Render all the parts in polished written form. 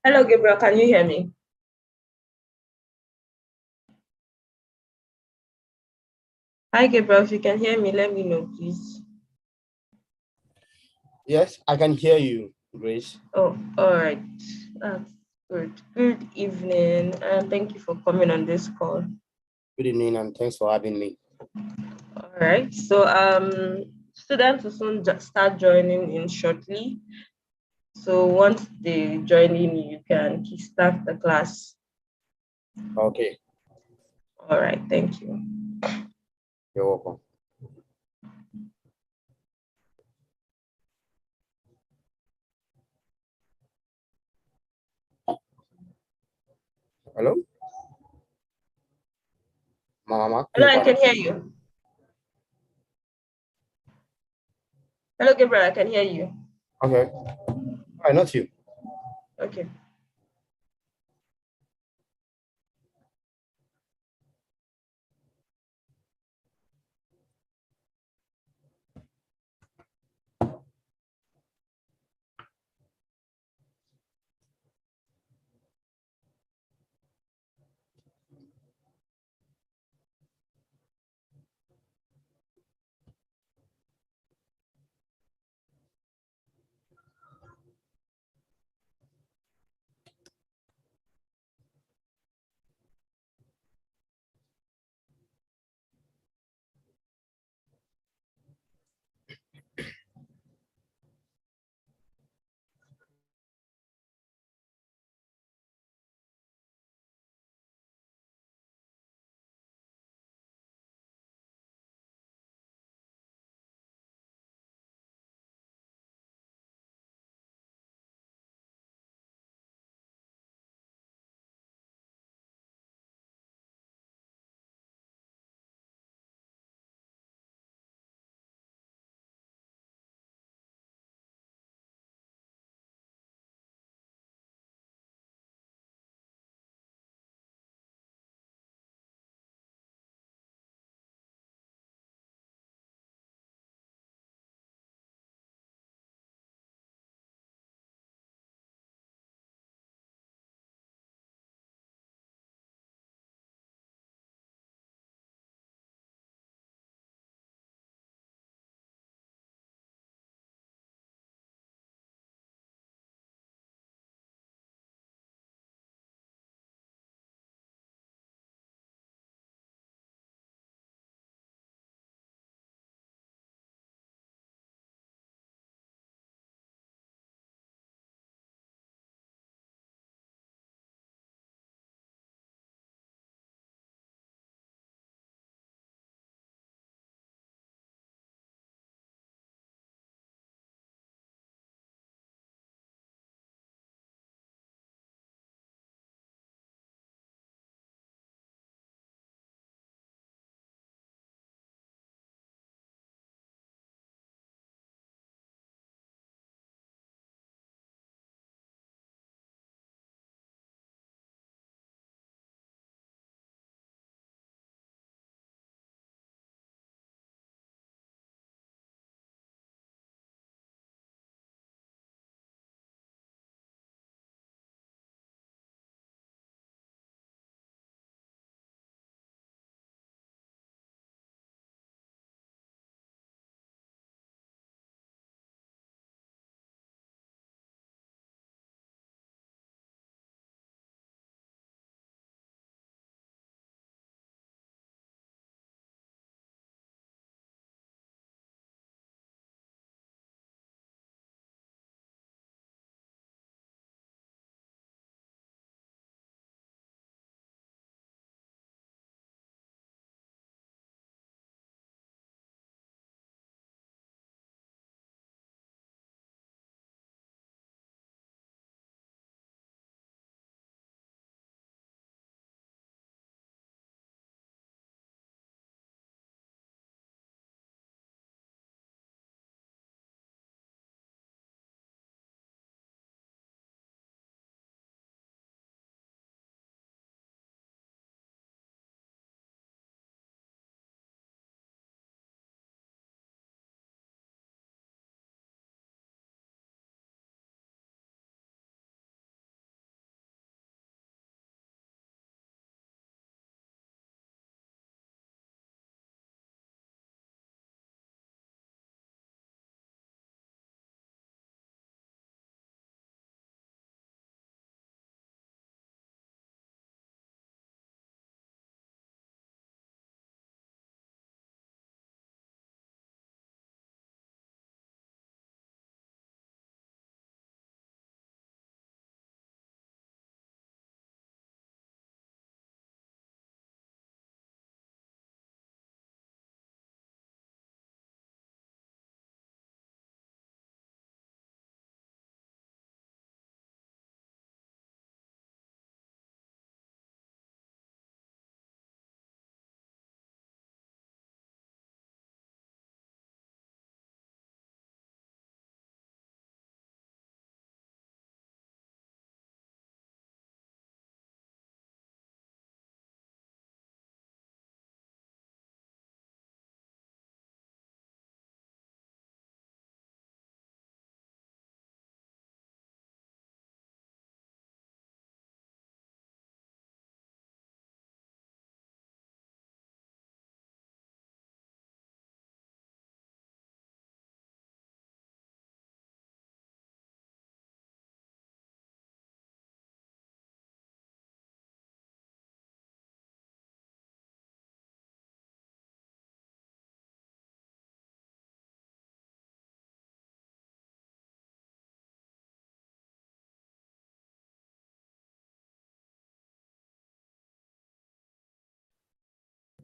Hello, Gabriel. Can you hear me? Hi, Gabriel. If you can hear me, let me know, please. Yes, I can hear you, Grace. Oh, all right. That's good. Good evening, and thank you for coming on this call. Good evening and thanks for having me. All right. So, students will soon start joining in shortly. So once they join in, you can start the class. Okay, All right. Thank you. you're welcome. Hello? Mama, Hello, I can hear you. Hello, Gabriel. I can hear you. Okay. All right, not you. Okay.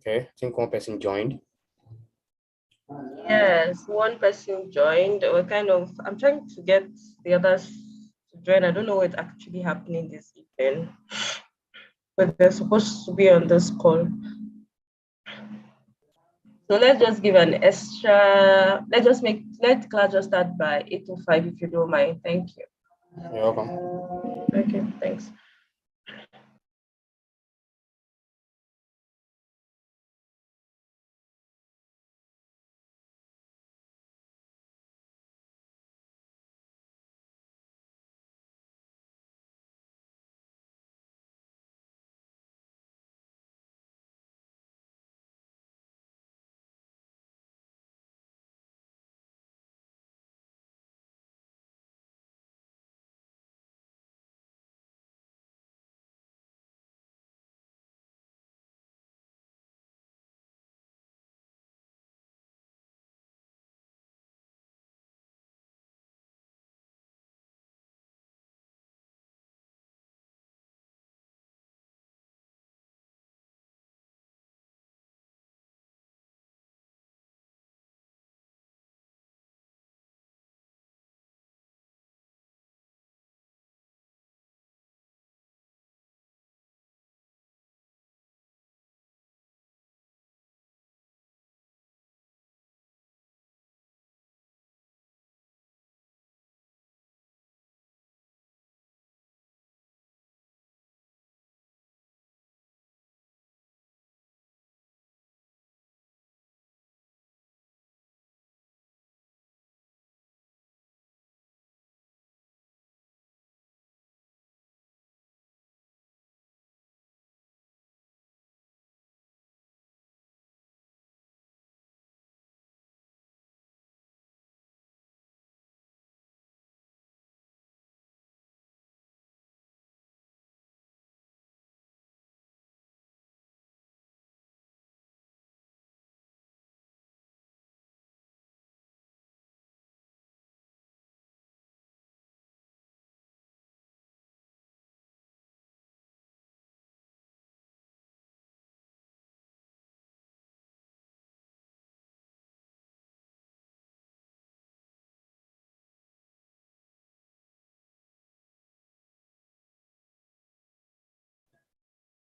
Okay, I think one person joined. Yes, one person joined. I'm trying to get the others to join. I don't know what's actually happening this evening, but they're supposed to be on this call. So let's just give an extra, let class just start by 8:05 if you don't mind. Thank you. You're welcome. Okay, thanks.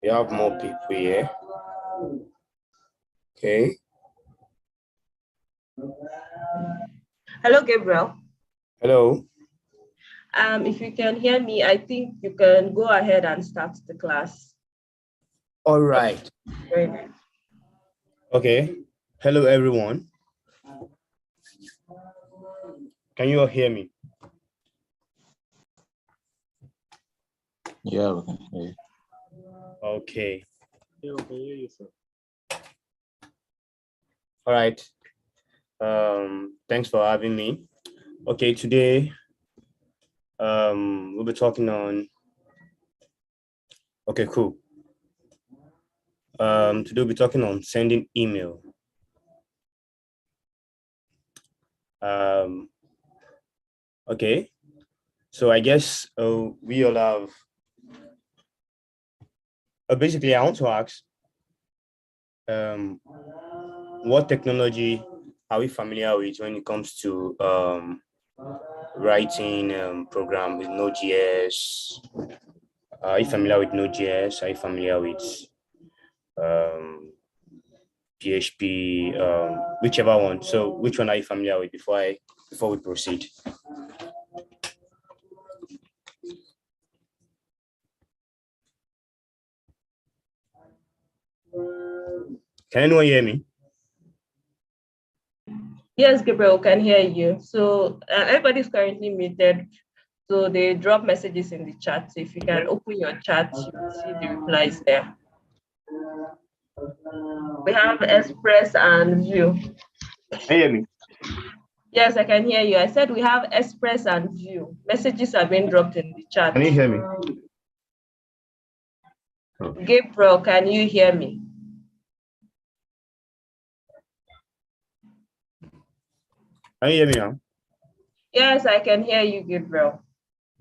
We have more people here. Okay. Hello, Gabriel. Hello. If you can hear me, I think you can go ahead and start the class. All right. Right. Okay. Hello, everyone. Can you all hear me? Yeah, we can hear you. Okay. Yeah, we can hear you, sir. All right. Thanks for having me. Okay, today we'll be talking on. Okay, cool. Today we'll be talking on sending email. Okay. So I guess we all have. Basically, I want to ask, what technology are we familiar with when it comes to writing program with Node.js? Are you familiar with Node.js? Are you familiar with PHP? Whichever one. So, which one are you familiar with before we proceed? Can anyone hear me? Yes, Gabriel, can hear you. So everybody's currently muted. So they drop messages in the chat. So if you can open your chat, you will see the replies there. We have Express and View. Can you hear me? Yes, I can hear you. I said we have Express and View. Messages are being dropped in the chat. Can you hear me? Gabriel, can you hear me? Can you hear me now? Yes, I can hear you, Gabriel.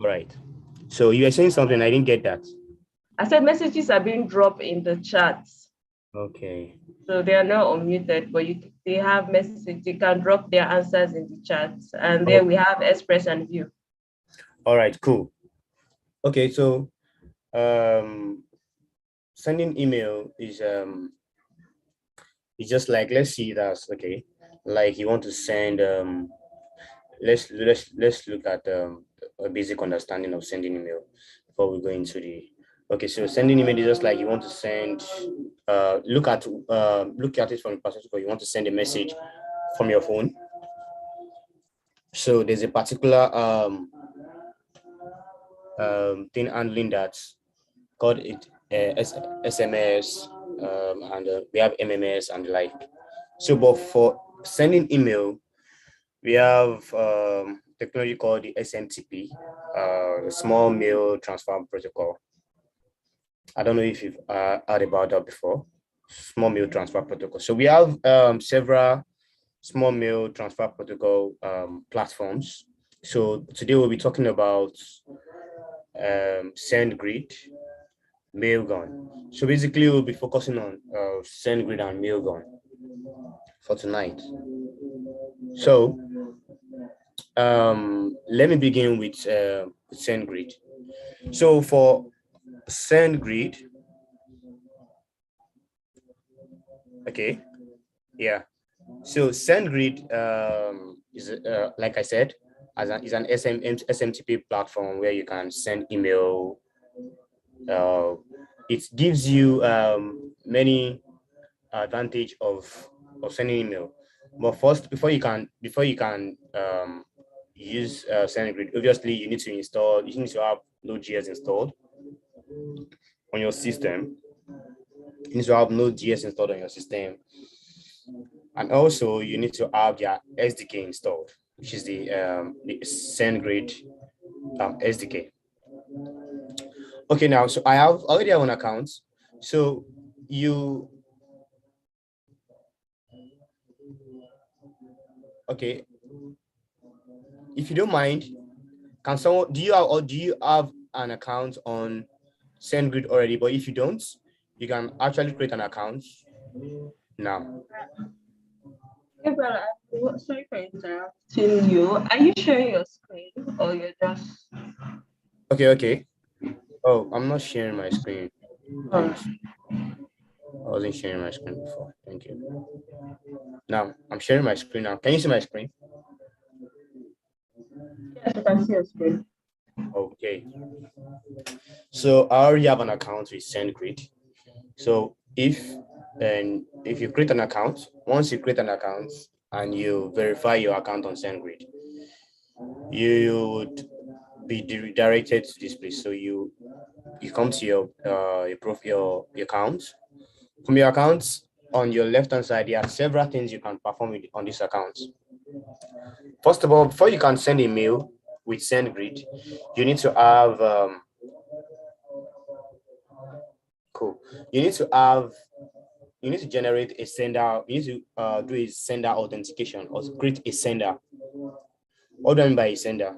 All right. So you were saying something, I didn't get that. I said messages are being dropped in the chat. Okay. So they are not unmuted, but they have message. They can drop their answers in the chat, and Oh, then we have express and view. all right, cool. Okay, so um sending email is it's just like, let's see that's okay. Like you want to send let's look at a basic understanding of sending email before we go into the okay. So sending email is just like you want to send look at it from the perspective you want to send a message from your phone. So there's a particular thing handling that called it SMS, and we have MMS and the like. So, but for sending email, we have technology called the SMTP, Small Mail Transfer Protocol. I don't know if you've heard about that before. Small Mail Transfer Protocol. So we have several small mail transfer protocol platforms. So today we'll be talking about Sendgrid, Mailgun. So basically, we'll be focusing on Sendgrid and Mailgun for tonight. So let me begin with Sendgrid. So for Sendgrid, okay, yeah. So Sendgrid is like I said, is an SMTP platform where you can send email. It gives you many advantage of sending email. But first, before you can use SendGrid, obviously you need to have Node.js installed on your system. You need to have Node.js installed on your system, and also you need to have their SDK installed, which is the SendGrid SDK. Okay, now so I have already have an account. So you okay, if you don't mind, can someone do you have an account on SendGrid already? But if you don't, you can actually create an account now. Okay, sorry for interrupting you. Are you sharing your screen or you're just? Okay. Oh, I'm not sharing my screen. Oh, Thanks. I wasn't sharing my screen before. Thank you. Now I'm sharing my screen now. Can you see my screen? yes, I can see your screen. Okay. So I already have an account with SendGrid. So if you create an account, once you create an account and you verify your account on SendGrid, you would be redirected to this place. So you come to your profile, your account. From your account, on your left hand side, there are several things you can perform on this account. First of all, before you can send a mail with SendGrid, you need to have cool. You need to have you need to generate a sender. You need to do a sender authentication or create a sender. What do I mean by a sender?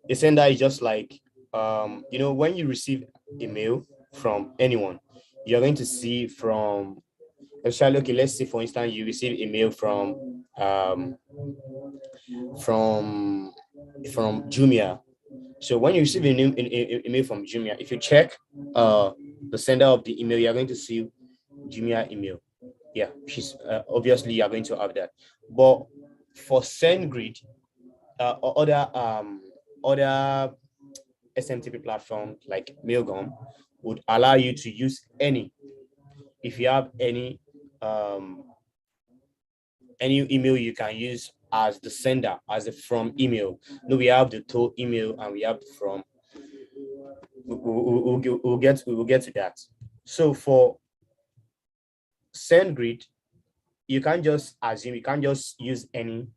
A sender is just like when you receive a mail from anyone, you're going to see from especially okay, let's say for instance you receive a mail from Jumia. So when you receive a mail from Jumia, if you check the sender of the email, you're going to see Jumia email. Yeah, she's obviously you're going to have that. But for SendGrid, or other SMTP platform like Mailgun would allow you to use any if you have any email you can use as the sender, as the from email. No, we have the to email and we have the from. We'll get to that. So for SendGrid, you can't just assume, you can't just use any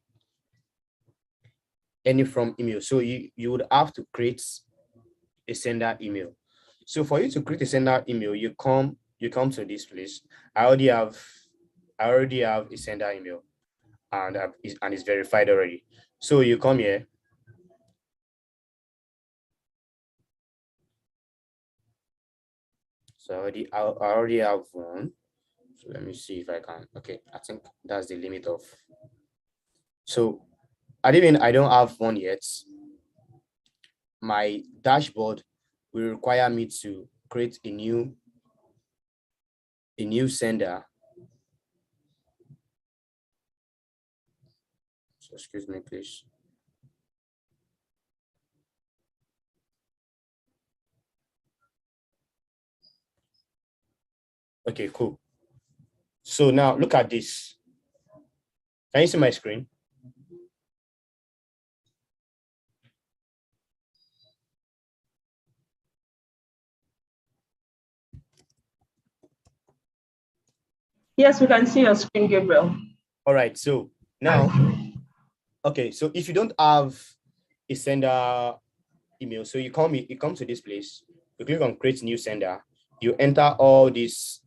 from email. So you would have to create a sender email. So for you to create a sender email, you come to this place. I already have a sender email and it's verified already. So you come here. So I already have one. So let me see if I can. Okay, I think that's the limit of. So I don't have one yet. My dashboard will require me to create a new sender. So excuse me, please. Okay, cool. So now look at this. Can you see my screen? Yes, we can see your screen, Gabriel. All right. So now, okay. So if you don't have a sender email, so you come to this place, you click on create new sender, you enter all this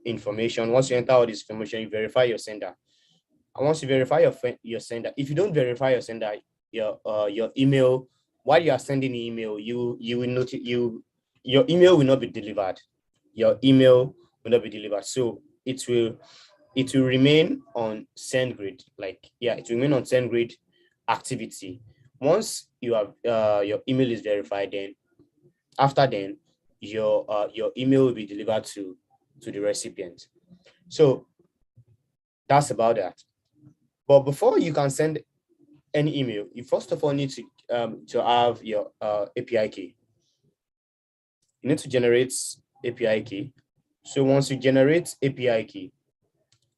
information. Once you enter all this information, you verify your sender. And once you verify your sender, if you don't verify your sender, your email, while you are sending the email, you will notice your email will not be delivered. Your email will not be delivered. So it will remain on Sendgrid. It will remain on Sendgrid activity. Once you have your email is verified, then after then your email will be delivered to the recipient. So that's about that. But before you can send any email, you first of all need to have your API key. You need to generate API key. So once you generate API key,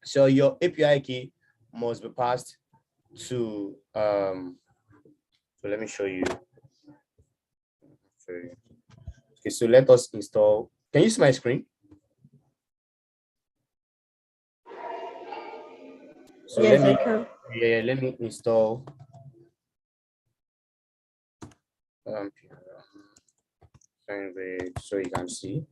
so your API key must be passed to so let me show you. Okay, so let us install. Can you see my screen? So Yes, I can. let me install so you can see.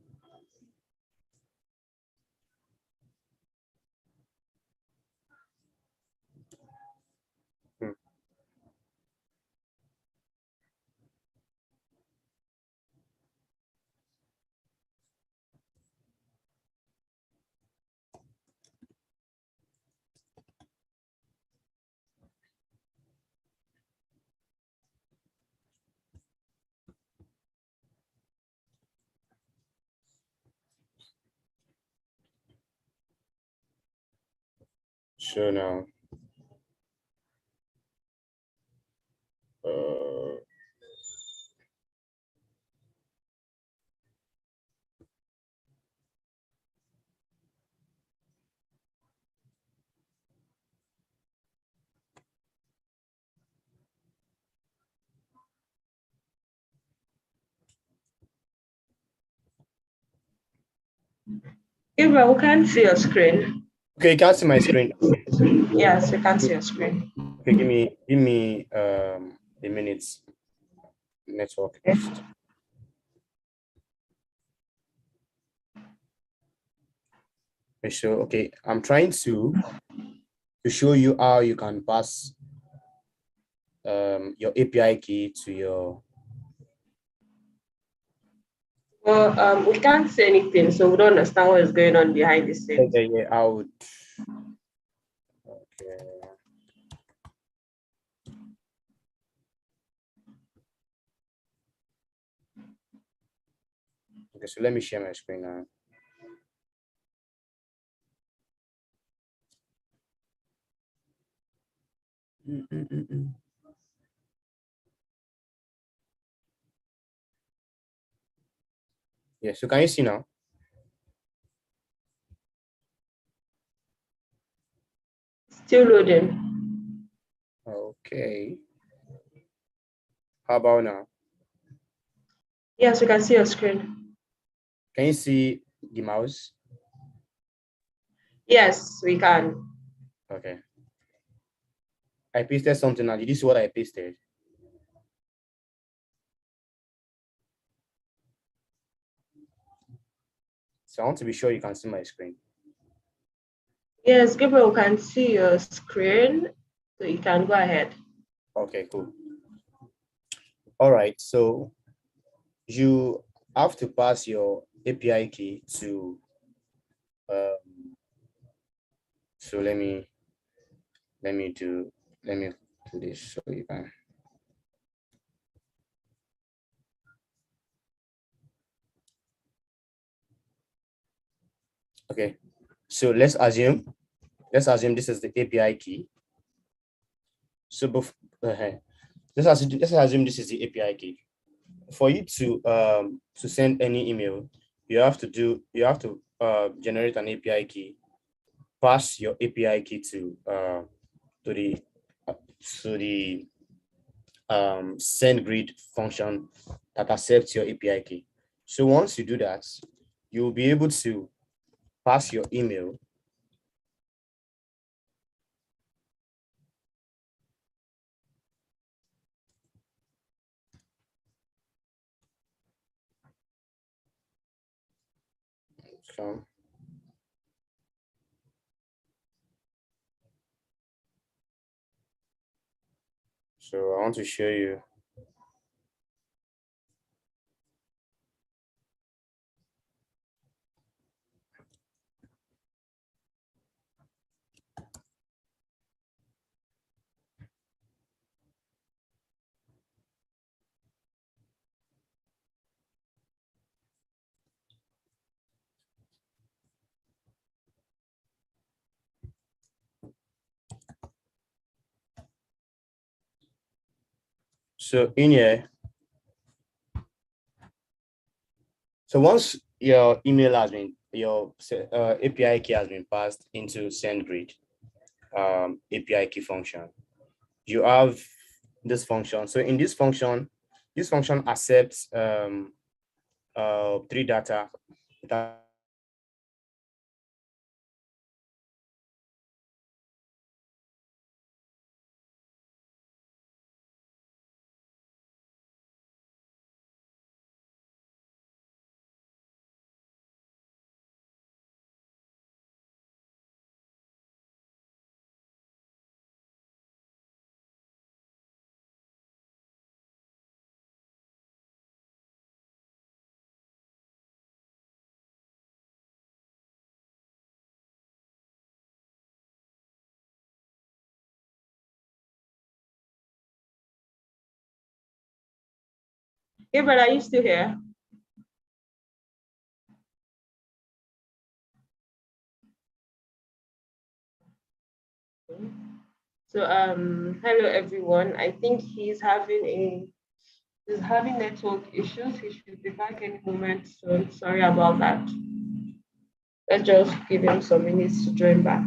So now Gabriel, we can't see your screen. okay, you can see my screen. Yes, we can see your screen. Okay, give me a minute. Network. Okay. So okay, I'm trying to show you how you can pass your API key to your. Well, we can't see anything, so we don't understand what is going on behind the scenes. Yeah, I would. Okay. Okay, so let me share my screen now. Yeah, so can you see now? Still loading. Okay. How about now? Yes, we can see your screen. Can you see the mouse? Yes, we can. Okay. I pasted something now. Did you see what I pasted? So I want to be sure you can see my screen. Yes, Gabriel, we can see your screen, so you can go ahead. Okay, cool. All right, so you have to pass your API key to So let me do this so you can. Okay, so let's assume this is the API key. So let's assume this is the API key. For you to send any email, you have to generate an API key, pass your API key to the uh, to the Sendgrid function that accepts your API key. So once you do that, you will be able to pass your email. So I want to show you. So in here, so once your email has been, your API key has been passed into Sendgrid API key function, you have this function. So in this function accepts three data. Hey, but are you still here? So hello everyone. I think he's having network issues. He should be back any moment soon. Sorry about that. Let's just give him some minutes to join back.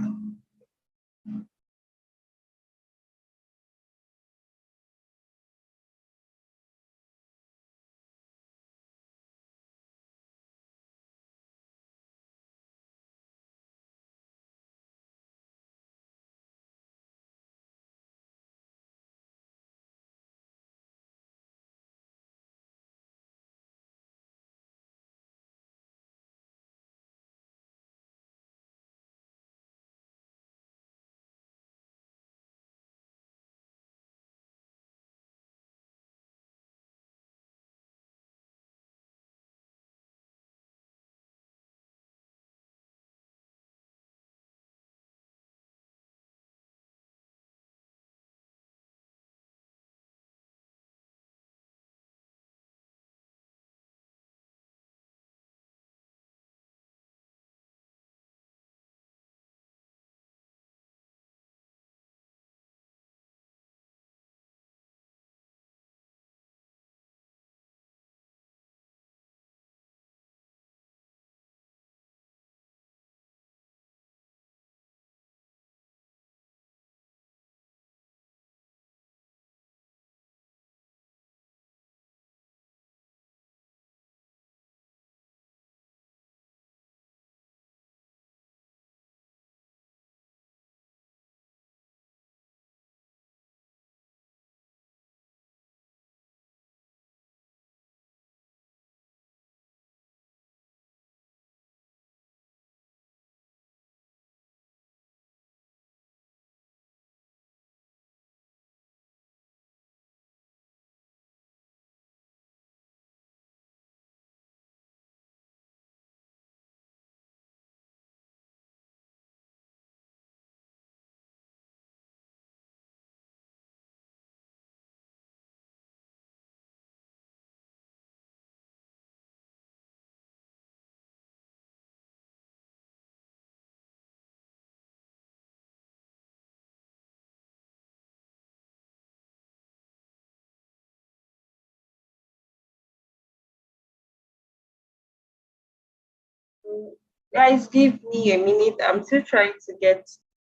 Guys, give me a minute. I'm still trying to get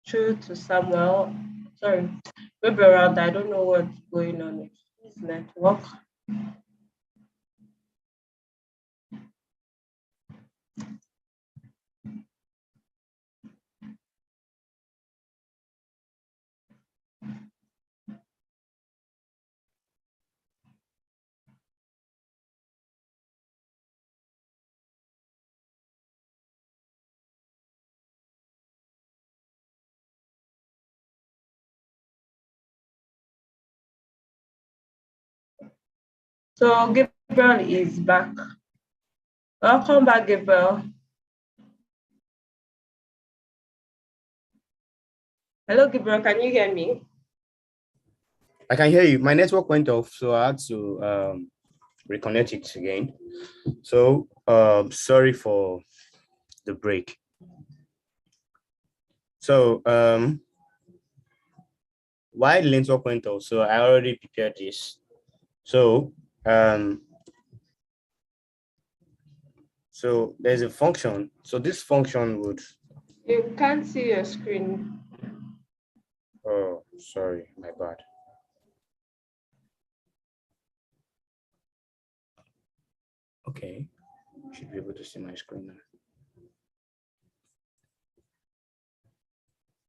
through to Samuel. Sorry, maybe around. I don't know what's going on with his network. So Gabriel is back. Welcome back, Gabriel. Hello, Gabriel. Can you hear me? I can hear you. My network went off, so I had to reconnect it again. So sorry for the break. So why the network went off? So I already prepared this. So so there's a function. So this function would. You can't see your screen. Oh, sorry, my bad. Okay, should be able to see my screen now.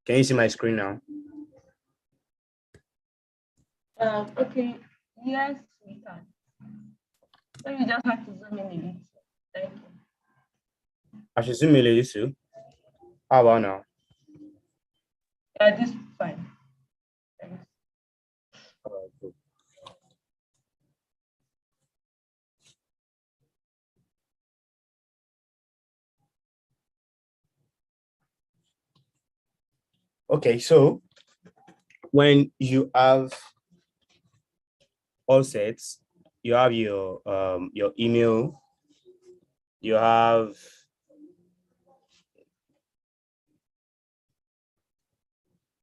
Can you see my screen now? Okay. Yes, we can. So you just have to zoom in a little. Thank you. I should zoom in a little. How about now? Yeah, this is fine. Thanks. Good. Okay, so when you have all sets, you have your email, you have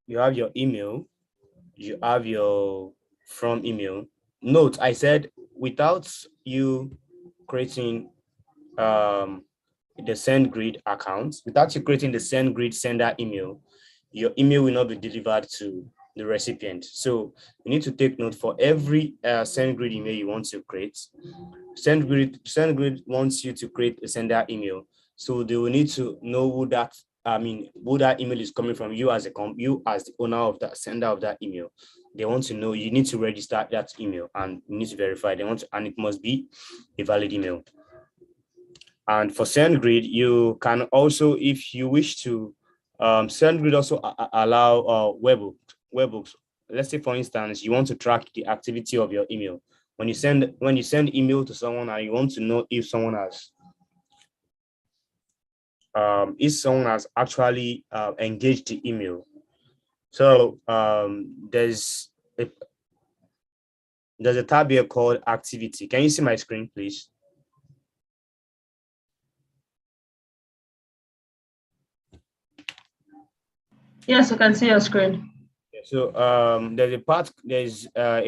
your email, you have your from email. Note, I said without you creating the Sendgrid account, without you creating the Sendgrid sender email, your email will not be delivered to the recipient. So you need to take note for every Sendgrid email you want to create. Sendgrid wants you to create a sender email. So they will need to know who that email is coming from, you as you as the owner of that sender of that email. They want to know, you need to register that email and you need to verify. And it must be a valid email. And for Sendgrid, you can also, if you wish to, Sendgrid also allow webhooks. Let's say, for instance, you want to track the activity of your email. When you send email to someone and you want to know if someone has actually engaged the email. So there's a tab here called activity. Can you see my screen, please? Yes, you can see your screen. So there's a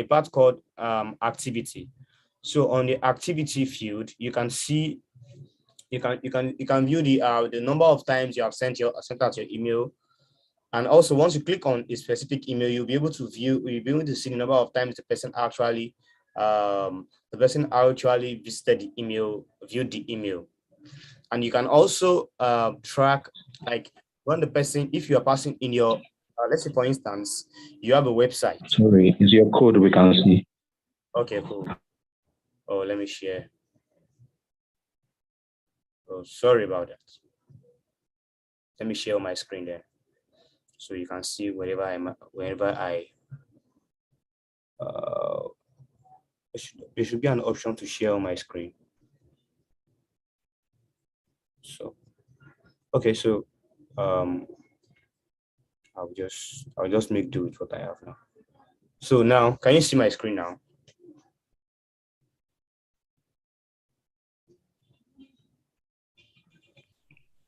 part called activity. So on the activity field, you can see, you can view the number of times you have sent out your email. And also, once you click on a specific email, you'll be able to see the number of times the person actually visited the email, viewed the email. And you can also track, like, when the person, if you are passing in your, let's say, for instance, you have a website. Sorry, is your code we can see? Okay, cool. Oh, let me share. Oh, sorry about that. Let me share my screen there, so you can see wherever I there should be an option to share on my screen. So, okay, so I'll just make do with what I have now. So now, can you see my screen now?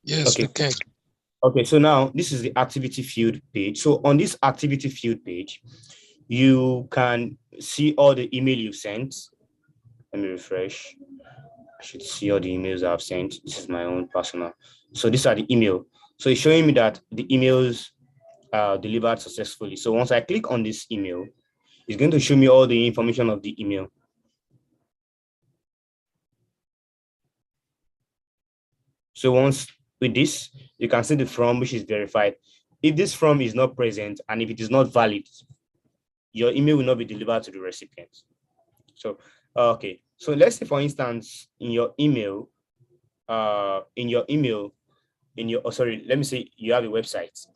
Yes, okay. Okay. Okay, so now this is the activity field page. So on this activity field page, you can see all the email you sent. Let me refresh. should see all the emails I've sent. This is my own personal. So these are the email. So it's showing me that the emails are delivered successfully. So once I click on this email, it's going to show me all the information of the email. So once with this, you can see the from which is verified. If this from is not present and if it is not valid, your email will not be delivered to the recipient. So, okay. So let's say, for instance, in your email, let me say you have a website,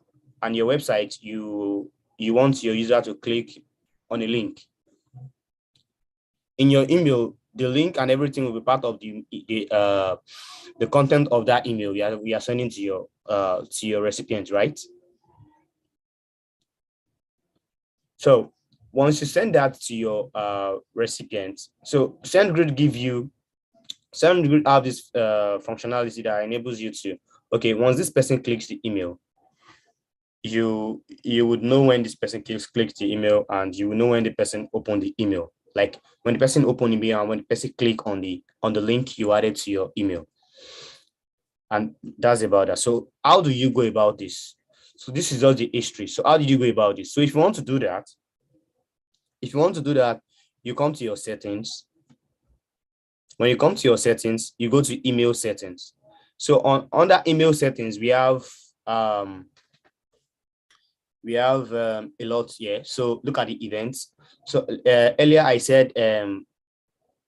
and your website, you want your user to click on a link. In your email, the link and everything will be part of the content of that email we are sending to your recipient, right? So once you send that to your recipient, so Sendgrid have this functionality that enables you to, okay, once this person clicks the email, you would know when this person clicks the email, and you will know when the person opened the email. Like when the person opened the email and when the person click on the link you added to your email. And that's about that. So how do you go about this? So this is just the history. So how did you go about this? So if you want to do that, you come to your settings. When you come to your settings, you go to email settings. So under email settings, we have a lot here. So look at the events. So earlier I said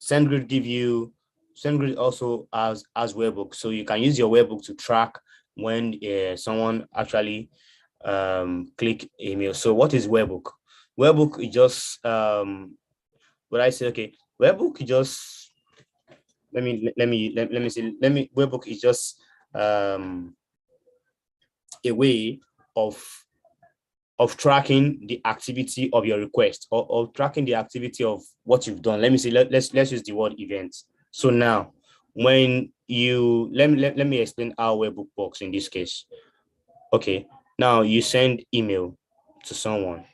Sendgrid also has webbook, so you can use your webbook to track when someone actually click email. So what is webbook? Webbook is just what I say. Okay, webbook is just webbook is just a way of tracking the activity of your request, or tracking the activity of what you've done. Let me say, let's use the word events. So now, when you let me explain how webbook works in this case. Okay, now you send email to someone.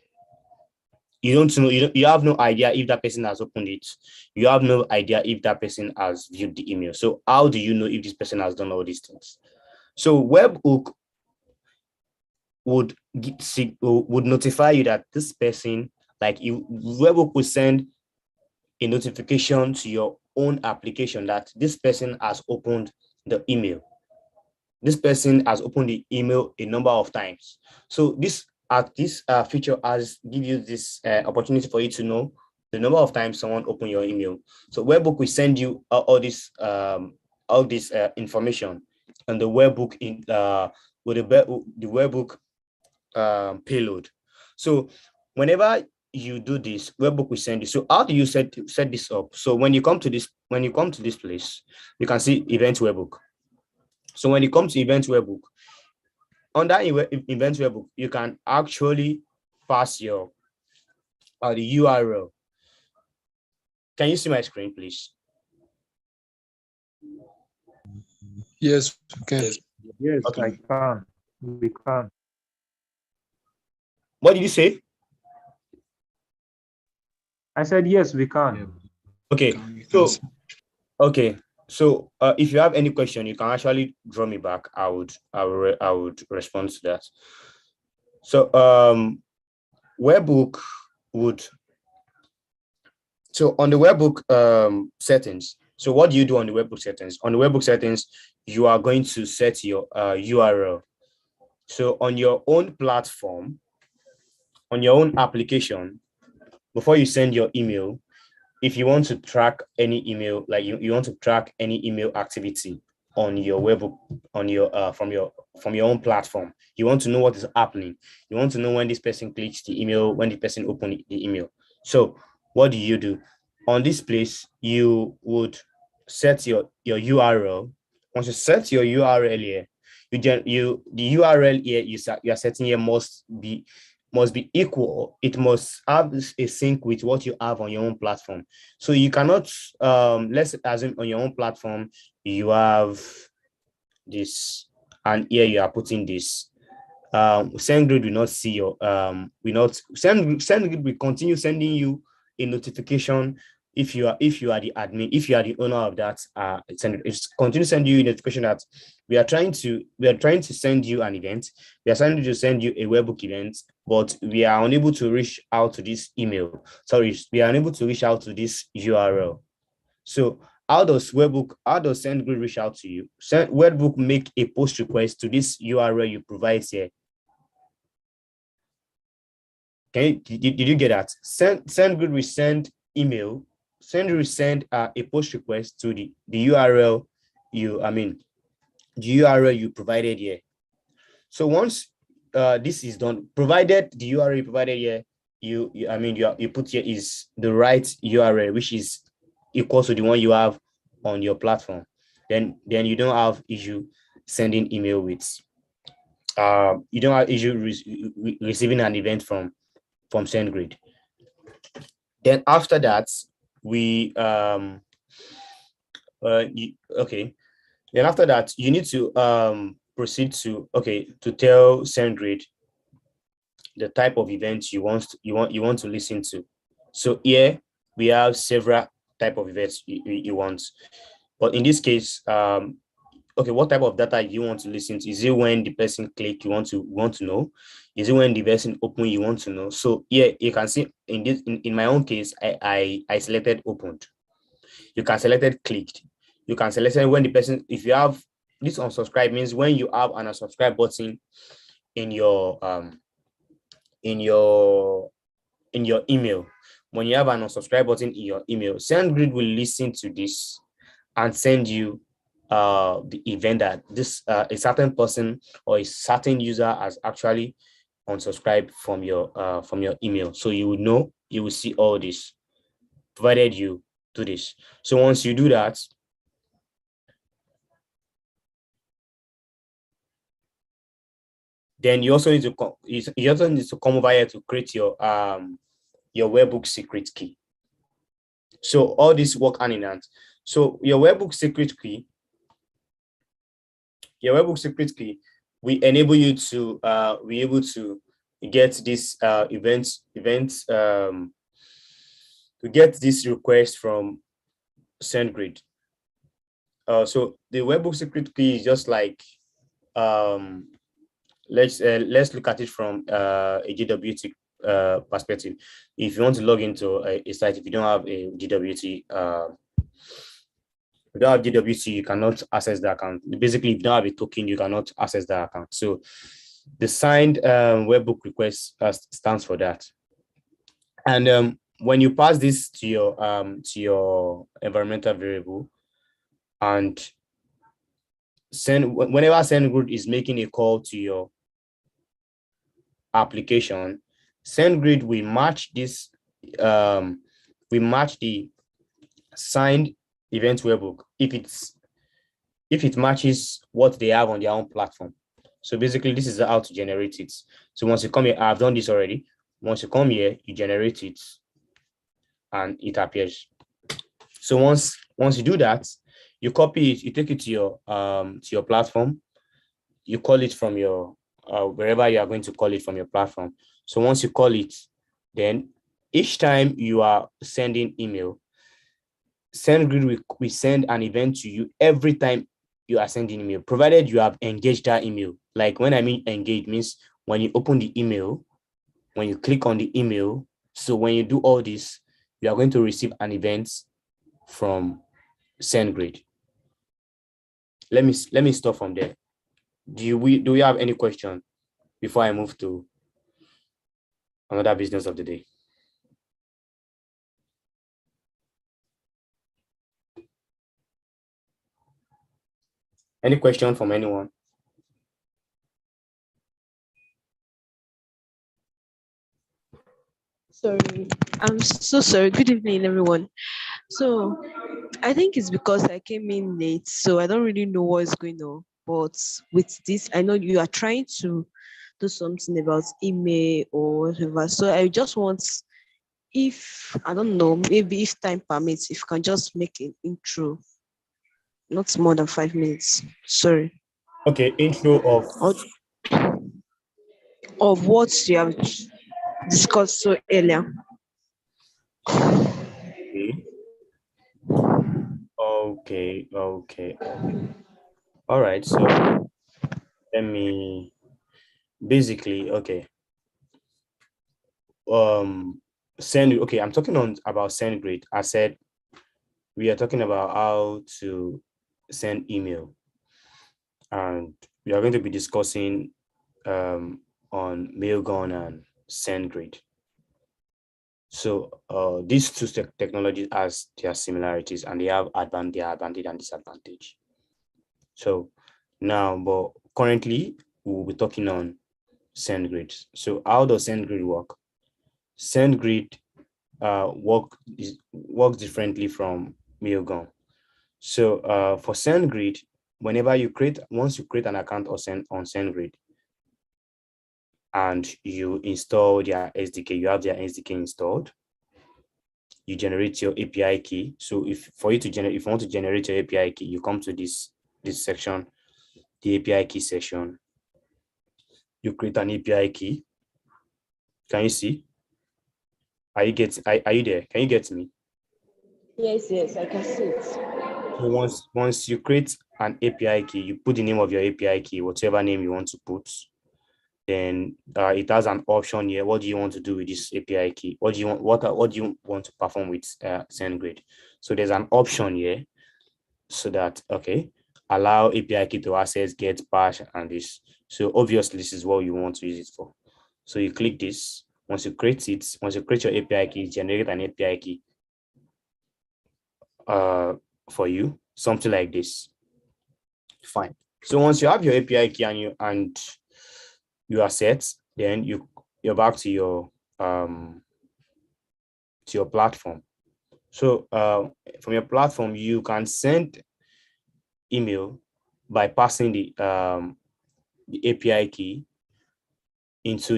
You don't know, you have no idea if that person has opened it. You have no idea if that person has viewed the email. So how do you know if this person has done all these things? So webhook would notify you that this person, like webhook will send a notification to your own application that this person has opened the email. This person has opened the email a number of times. So this feature has give you this opportunity for you to know the number of times someone opened your email. So webhook will send you all this information, and the webhook with the webhook payload. So whenever you do this, webhook will send you. So how do you set this up? So when you come to this place, you can see event webhook. So when you come to event webhook, under event webhook, you can actually pass your the URL. Can you see my screen, please? Yes, we can. Yes, Okay. I can. We can. What did you say? I said yes, we can. Okay. So if you have any question, you can actually draw me back. I would respond to that. So webhook would, so on the webhook settings. So what do you do on the webhook settings? On the webhook settings, you are going to set your URL. So on your own platform, on your own application, before you send your email, if you want to track any email, like you want to track any email activity on your webhook, on your from your own platform, you want to know what is happening. You want to know when this person clicks the email, when the person opens the email. So what do you do? On this place, you would set your URL. Once you set your URL here, the URL here you are setting here must be equal. It must have a sync with what you have on your own platform. So you cannot, let's assume on your own platform, you have this, and here you are putting this. Sendgrid will not see your, Sendgrid will continue sending you a notification if you are the admin, if you are the owner of that, it's continue to send you a notification that we are trying to send you an event. We are trying to send you a webbook event, but we are unable to reach out to this email. Sorry, we are unable to reach out to this URL. So how does Sendgrid reach out to you? Webbook make a post request to this URL you provide here. Did you get that? Sendgrid will send email. Sendgrid will send a post request to the URL the URL you provided here. So once this is done, provided the URL you provided here, you put here is the right URL, which is equal to the one you have on your platform, then you don't have issue sending email with you don't have issue receiving an event from Sendgrid. Then after that, we okay. Then after that, you need to proceed to tell Sendgrid the type of events you want to listen to. So here we have several type of events you want, but in this case, what type of data you want to listen to? Is it when the person click you want to know? Is it when the person open you want to know? So yeah, you can see in my own case, I selected opened. You can select clicked. You can select when the person, if you have this unsubscribe, means when you have an unsubscribe button in your email. When you have an unsubscribe button in your email, Sendgrid will listen to this and send you the event that this a certain person or a certain user has actually unsubscribed from your email. So you will know, you will see all this, provided you do this. So once you do that, then you also need to come over here to create your webbook secret key. So all this work hand in hand. So your webbook secret key will enable you to be able to get this events to get this request from Sendgrid. So the webbook secret key is just like let's look at it from a GWT perspective. If you want to log into a site, if you don't have a GWT, without GWT, you cannot access the account. Basically, if you don't have a token, you cannot access the account. So the signed webbook request stands for that. And when you pass this to your environmental variable, and whenever Sendgrid is making a call to your application, Sendgrid will match this. We match the signed event webbook if it matches what they have on their own platform. So basically, this is how to generate it. So once you come here, I've done this already. Once you come here, you generate it, and it appears. So once you do that, you copy it, you take it to your platform, you call it from your wherever you are going to call it from your platform. So once you call it, then each time you are sending email, Sendgrid will send an event to you every time you are sending email, provided you have engaged that email. Like when I mean engage means when you open the email, when you click on the email. So when you do all this, you are going to receive an event from Sendgrid. Let me stop from there. Do we have any question before I move to another business of the day? Any question from anyone? Sorry, I'm so sorry. Good evening, everyone. So, I think it's because I came in late, so I don't really know what's going on. But with this, I know you are trying to do something about email or whatever. So, I just want, if I don't know, maybe if time permits, if you can just make an intro, not more than 5 minutes. Sorry. Okay, intro Of what you have discussed so earlier. Okay. Okay. All right. So let me basically, okay. Send. Okay, I'm talking on about Sendgrid. I said we are talking about how to send email, and we are going to be discussing on Mailgun and Sendgrid. So these two technologies has their similarities and they have their advantage and disadvantage. So now, but currently we'll be talking on Sendgrid. So how does Sendgrid work? Sendgrid works differently from Mailgun. So for Sendgrid, once you create an account on Sendgrid and you install their SDK, you have their SDK installed, you generate your API key. So if you want to generate your API key, you come to this section, the API key section. You create an API key. Can you see? Are you there? Can you get me? Yes, I can see it. So once you create an API key, you put the name of your API key, whatever name you want to put. Then it has an option here. What do you want to do with this API key? What do you want to perform with Sendgrid? So there's an option here, so that allow API key to access, get, bash, and this. So obviously this is what you want to use it for. So you click this. Once you create your API key, generate an API key for you, something like this. Fine. So once you have your API key and you are set, then you're back to your platform. So from your platform, you can send email by passing the API key into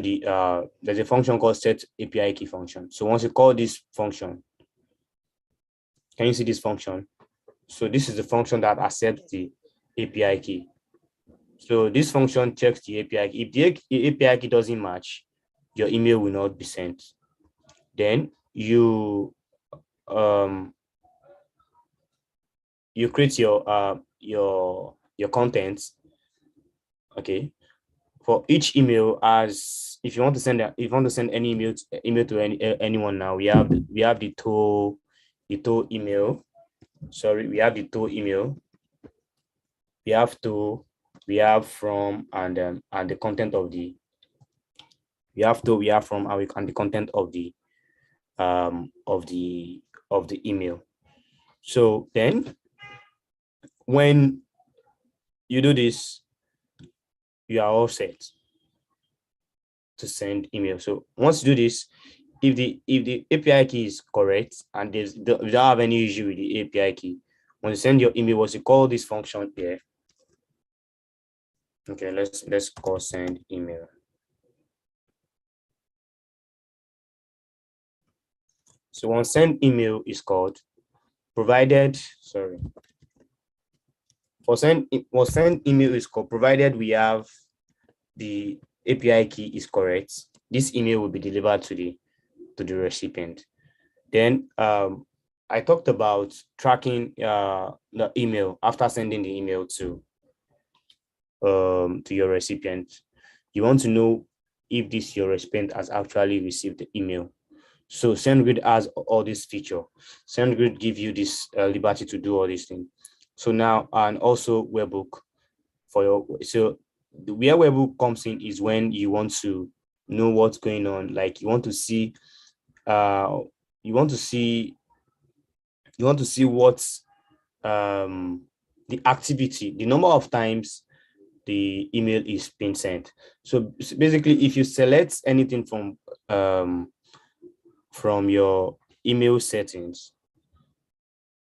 there's a function called set API key function. So once you call this function, can you see this function? So this is the function that accepts the API key. So this function checks the API key. If the API key doesn't match, your email will not be sent. Then you create your contents. Okay. For each email, if you want to send any email to anyone now, we have the tool email. Sorry, we have the tool email. We have from and the content of the from and the content of the email. So then when you do this, you are all set to send email. So once you do this, if the API key is correct and you don't have any issue with the API key, when you send your email, once you call this function here, okay, let's call send email. So once send email is called, provided email is called, provided we have the API key is correct, this email will be delivered to the recipient. Then I talked about tracking the email after sending the email to your recipient. You want to know if your recipient has actually received the email. So Sendgrid has all this feature. Sendgrid give you this liberty to do all these things. So now, and also webhook where webhook comes in is when you want to know what's going on. Like you want to see what's the activity, the number of times the email is being sent. So basically, if you select anything from your email settings,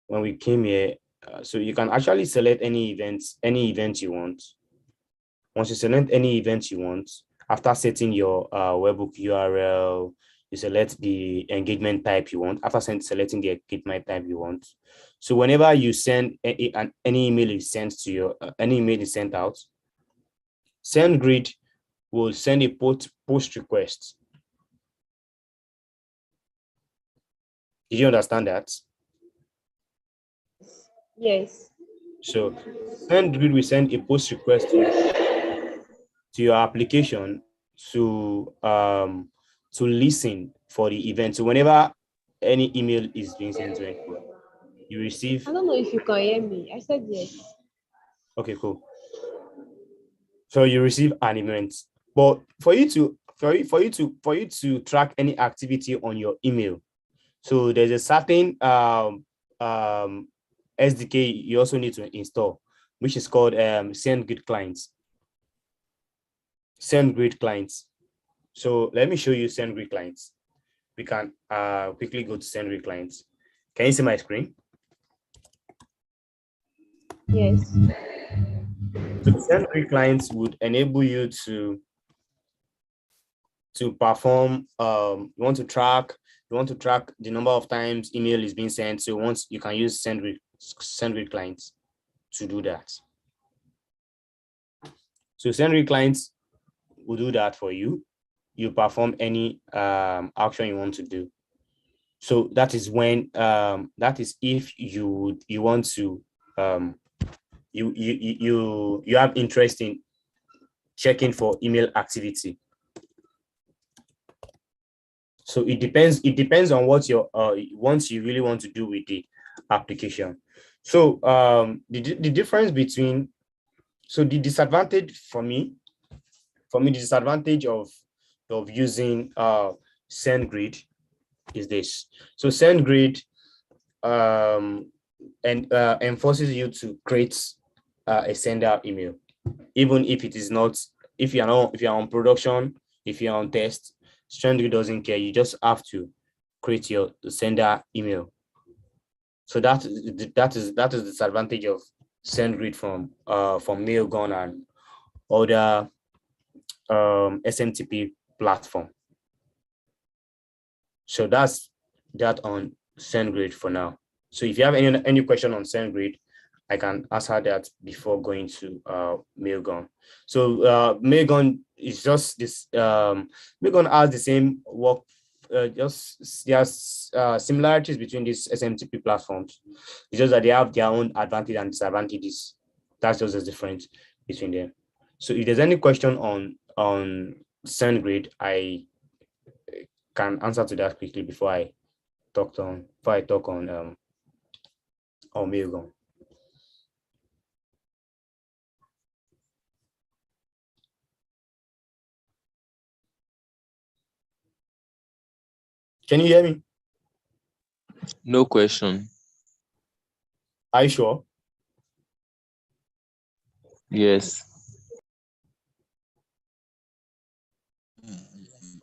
when we came here, so you can actually select any event you want. Once you select any event you want, after setting your webhook URL, you select the engagement type you want. After selecting the engagement type you want, so whenever you send any email is sent to your any email is sent out, Sendgrid will send a post request. Did you understand that? Yes. So Sendgrid will send a post request to your application to listen for the event. So whenever any email is being sent to anyone, you receive. I don't know if you can hear me. I said yes. Okay, cool. So you receive an event, but for you to track any activity on your email, so there's a certain SDK you also need to install, which is called Sendgrid clients. Sendgrid clients. So let me show you Sendgrid clients. We can quickly go to Sendgrid clients. Can you see my screen? Yes. So Sendgrid clients would enable you to perform. You want to track the number of times email is being sent. So once you can use Sendgrid clients to do that. So Sendgrid clients will do that for you. You perform any action you want to do. So that is when that is if you want to you have interest in checking for email activity. So it depends on what your once you really want to do with the application. So the difference between, so the disadvantage for me the disadvantage of using Sendgrid is this. So Sendgrid enforces you to create a sender email, even if it is not, if you're on production, if you're on test. Sendgrid doesn't care. You just have to create your sender email. So that is the disadvantage of Sendgrid from Mailgun and other SMTP platform. So that's that on Sendgrid for now. So if you have any question on Sendgrid, I can answer that before going to Mailgun. So Mailgun is just this. Mailgun has the same work. Just there's similarities between these SMTP platforms. It's just that they have their own advantages and disadvantages. That's just the difference between them. So if there's any question on Sendgrid, I can answer to that quickly before I talk on Mailgun. Can you hear me? No question. Are you sure? Yes.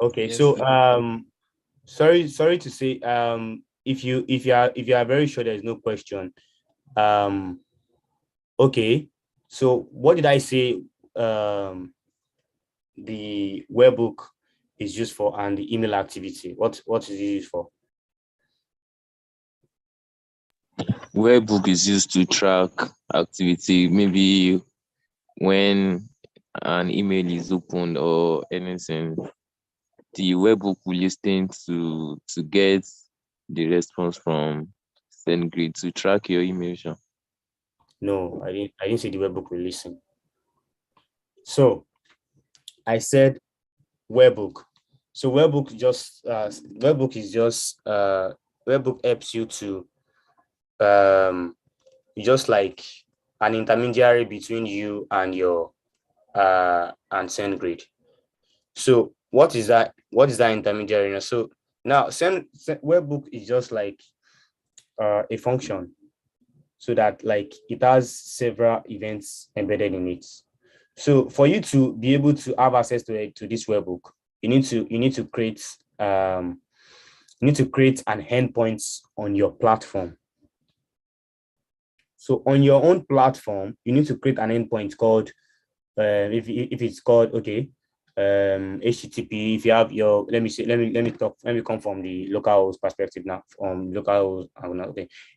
Okay, Yes, so we- sorry to say, if you are very sure there's no question, okay, so what did I say the webhook is used for and the email activity? What is it used for? Webhook is used to track activity, maybe when an email is opened or anything. The webhook will listen to get the response from Sendgrid to track your email. No, I didn't say the webhook will listen. So I said webhook. So webhook helps you to just like an intermediary between you and your and Sendgrid. So what is that? What is that intermediary? So now webhook is just like a function, so that like it has several events embedded in it. So for you to be able to have access to this webhook, you need to create an endpoint on your platform. So on your own platform, you need to create an endpoint called if it's called HTTP. If you have your, let me come from the localhost perspective now. From localhost,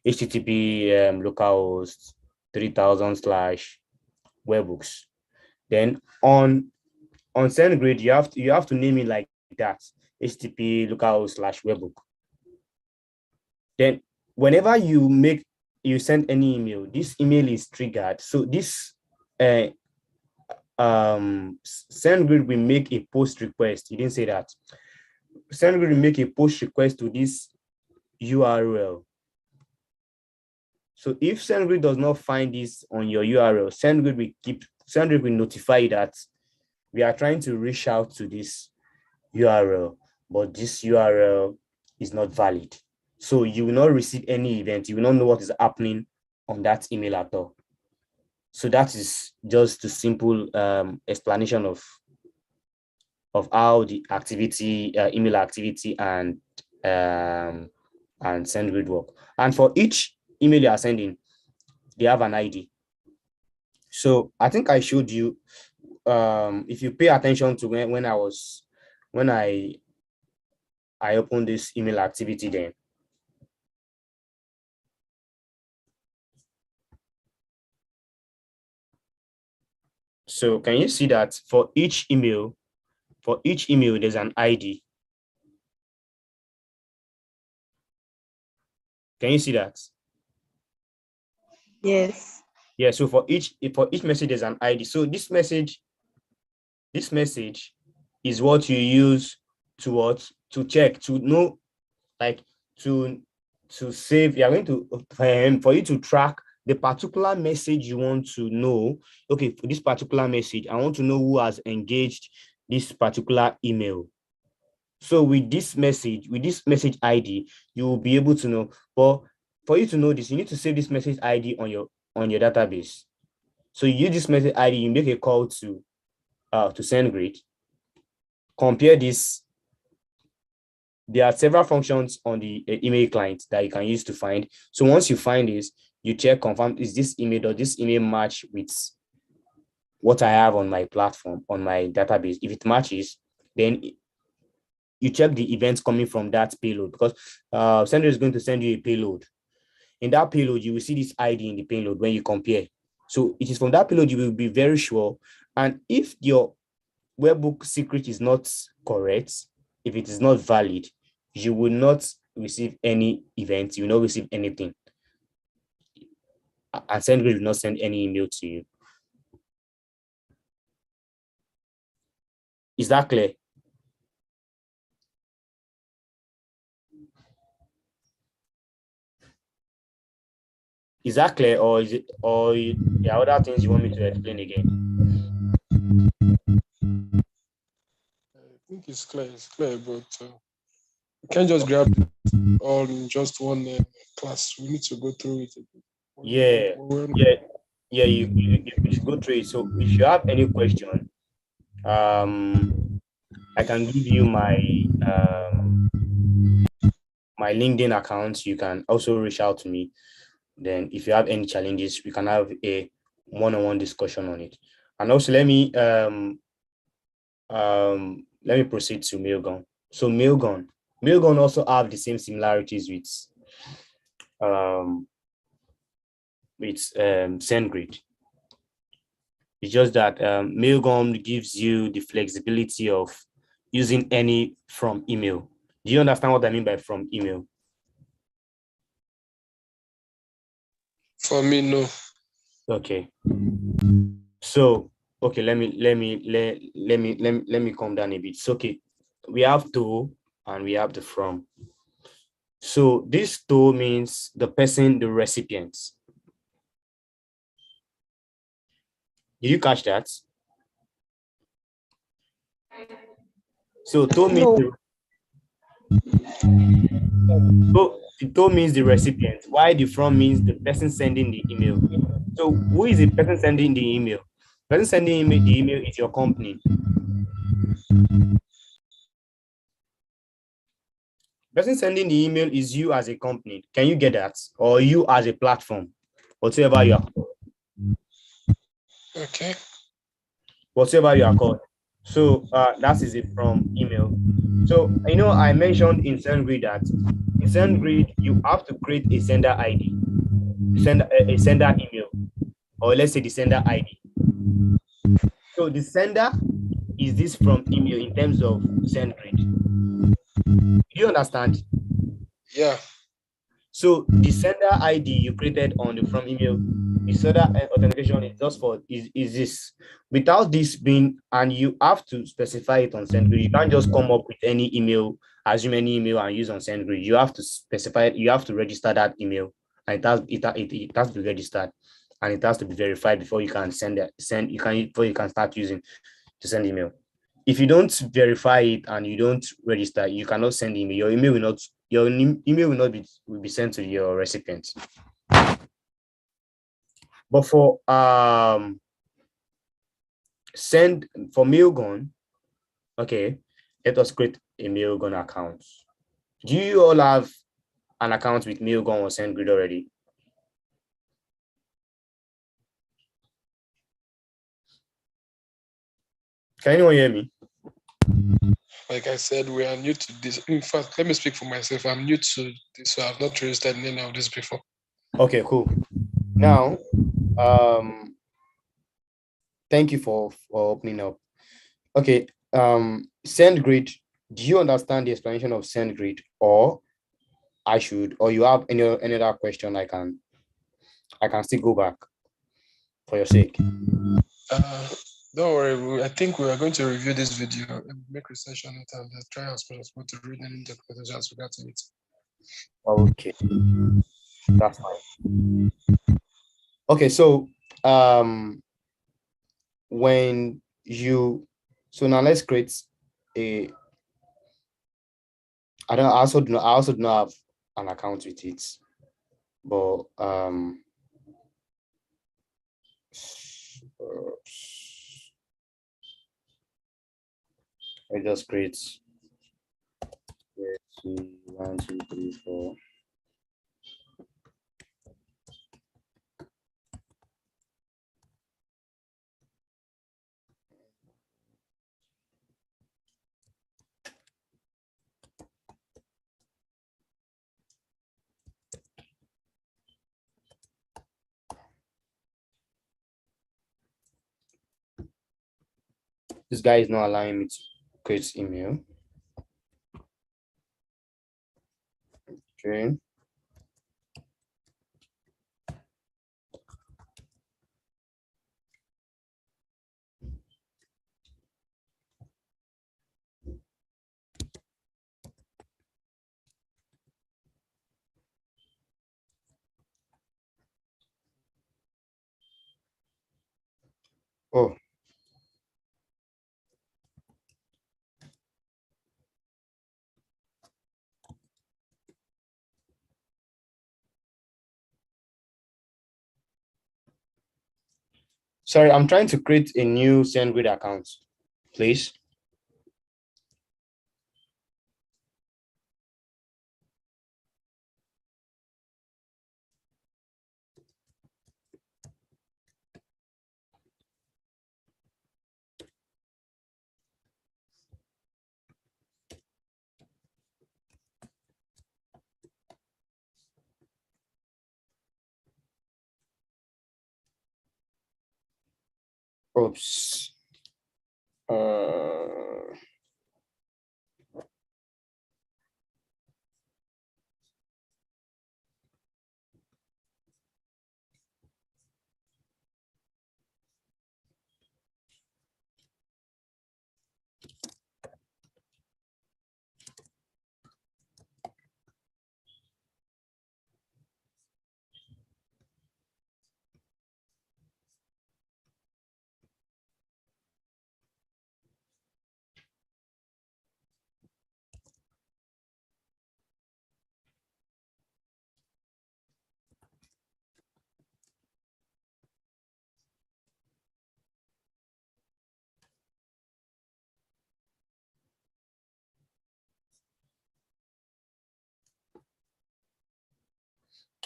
HTTP localhost 3000 / webhooks. Then on Sendgrid, you have to name it like that, HTTP localhost / webhook. Then whenever you make you send any email, this email is triggered. So this Sendgrid will make a post request. He didn't say that. Sendgrid will make a post request to this URL. So if Sendgrid does not find this on your URL, Sendgrid will notify you that we are trying to reach out to this URL, but this URL is not valid. So you will not receive any event. You will not know what is happening on that email at all. So that is just a simple explanation of how the activity, email activity, and Sendgrid work. And for each email you are sending, they have an ID. So I think I showed you. If you pay attention to when I opened this email activity, then so can you see that for each email, there's an ID? Can you see that? Yes. Yeah, so for each message, there's an ID. So this message is what you use to check, to know, like to save. You're going to for you to track the particular message you want to know. Okay, for this particular message, I want to know who has engaged this particular email. So with this message ID, you will be able to know. But for you to know this, you need to save this message ID on your database. So you use this message ID, you make a call to Sendgrid. Compare this. There are several functions on the email client that you can use to find. So once you find this, you check, confirm, is this email, does this email match with what I have on my platform, on my database? If it matches, then you check the events coming from that payload, because Sendgrid is going to send you a payload. In that payload, you will see this ID in the payload when you compare. So it is from that payload you will be very sure. And if your webhook secret is not correct, if it is not valid, you will not receive any event. You will not receive anything. And Sendgrid will not send any email to you. Is that clear? Is that clear, or is it, or there are other things you want me to explain again? I think it's clear, but you can't just grab all in just one class. We need to go through it. Yeah, you should go through it. So if you have any question, I can give you my my LinkedIn account. You can also reach out to me. Then if you have any challenges, we can have a one-on-one discussion on it. And also let me proceed to Mailgun. So Mailgun also have the same similarities with Sendgrid. It's just that Mailgun gives you the flexibility of using any from email. Do you understand what I mean by from email? For me, no. Okay. So okay, let me calm down a bit. So okay, we have to and we have the from. So this to means the person, the recipient. Did you catch that? So to means the to means the recipient. Why the from means the person sending the email. So who is the person sending the email? The person sending the email is your company. The person sending the email is you as a company. Can you get that? Or you as a platform, whatever you are called. Okay. Whatever you are called. So that is it from email. So I mentioned in Sendgrid that in Sendgrid you have to create a sender ID, a sender email, or let's say the sender ID. So the sender is this from email in terms of Sendgrid. Do you understand? Yeah. So the sender ID you created on the from email, the sender authentication is just for is this. Without this being, and you have to specify it on Sendgrid. You can't just come up with any email, assume any email and use on Sendgrid. You have to specify it, you have to register that email, and it has to be registered, and it has to be verified before you can before you can start using to send email. If you don't verify it and you don't register, you cannot send email. Your email will not be sent to your recipient. But for send for Mailgun, okay, let us create a Mailgun account. Do you all have an account with Mailgun or Sendgrid already? Can anyone hear me? Like I said, we are new to this. In fact, let me speak for myself. I'm new to this, so I've not registered any of this before. Okay, cool. Now, thank you for opening up. Okay, Sendgrid. Do you understand the explanation of Sendgrid, or you have any other question? I can still go back for your sake. Don't worry. I think we are going to review this video and make research on it and try as much as possible to read any interpretation as regards to it. Okay, that's fine. Okay, so when you now let's create a. I also do not have an account with it, but I just create 1, 2, 3, 4. This guy is not allowing me to create email. Okay. Oh. Sorry, I'm trying to create a new Sendgrid account, please. Oops.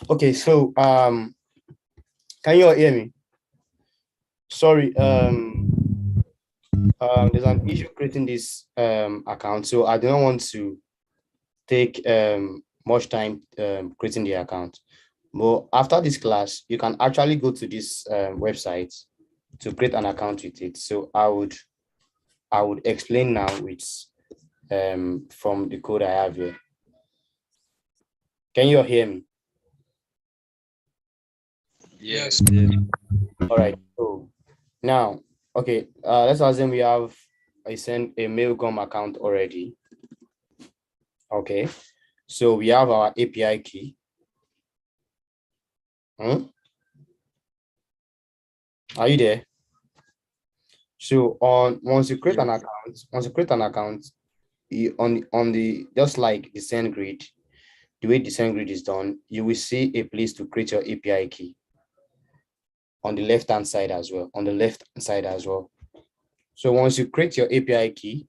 Okay, so can you all hear me? Sorry, there's an issue creating this account, so I do not want to take much time creating the account. But after this class, you can actually go to this website to create an account with it. So I would explain now with from the code I have here. Can you all hear me? Yes. All right. So now, okay, let's assume we have a Mailgun account already. Okay. So we have our API key. Are you there? So once you create an account, on the just like the Sendgrid, the way the Sendgrid is done, you will see a place to create your API key on the left-hand side as well. So once you create your API key,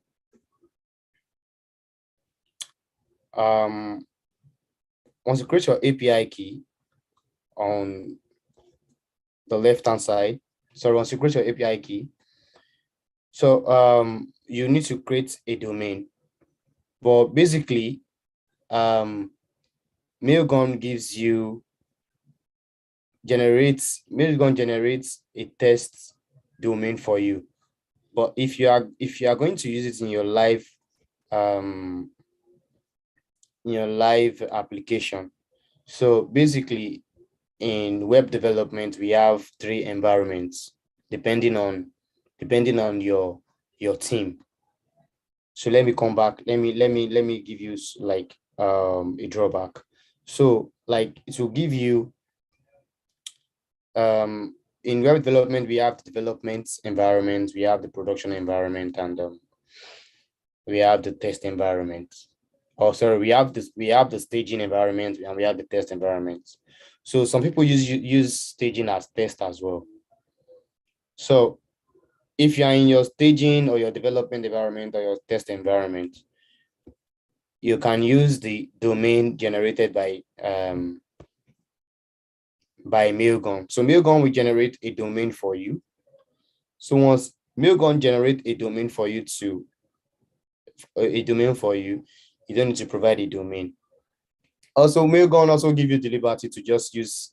once you create your API key on the left-hand side, once you create your API key, so you need to create a domain. But basically, Mailgun generates a test domain for you. But if you are going to use it in your live application, so basically in web development we have 3 environments depending on your team. So let me come back. Let me give you like a drawback. So like it will give you in web development we have the development environment, we have the production environment, and we have the test environment. Oh, sorry, we have the staging environment and we have the test environment. So some people use staging as test as well. So if you are in your staging or your development environment or your test environment, you can use the domain generated by Mailgun. So Mailgun will generate a domain for you. So once Mailgun generate a domain for you, you don't need to provide a domain. Also, Mailgun also give you the liberty to just use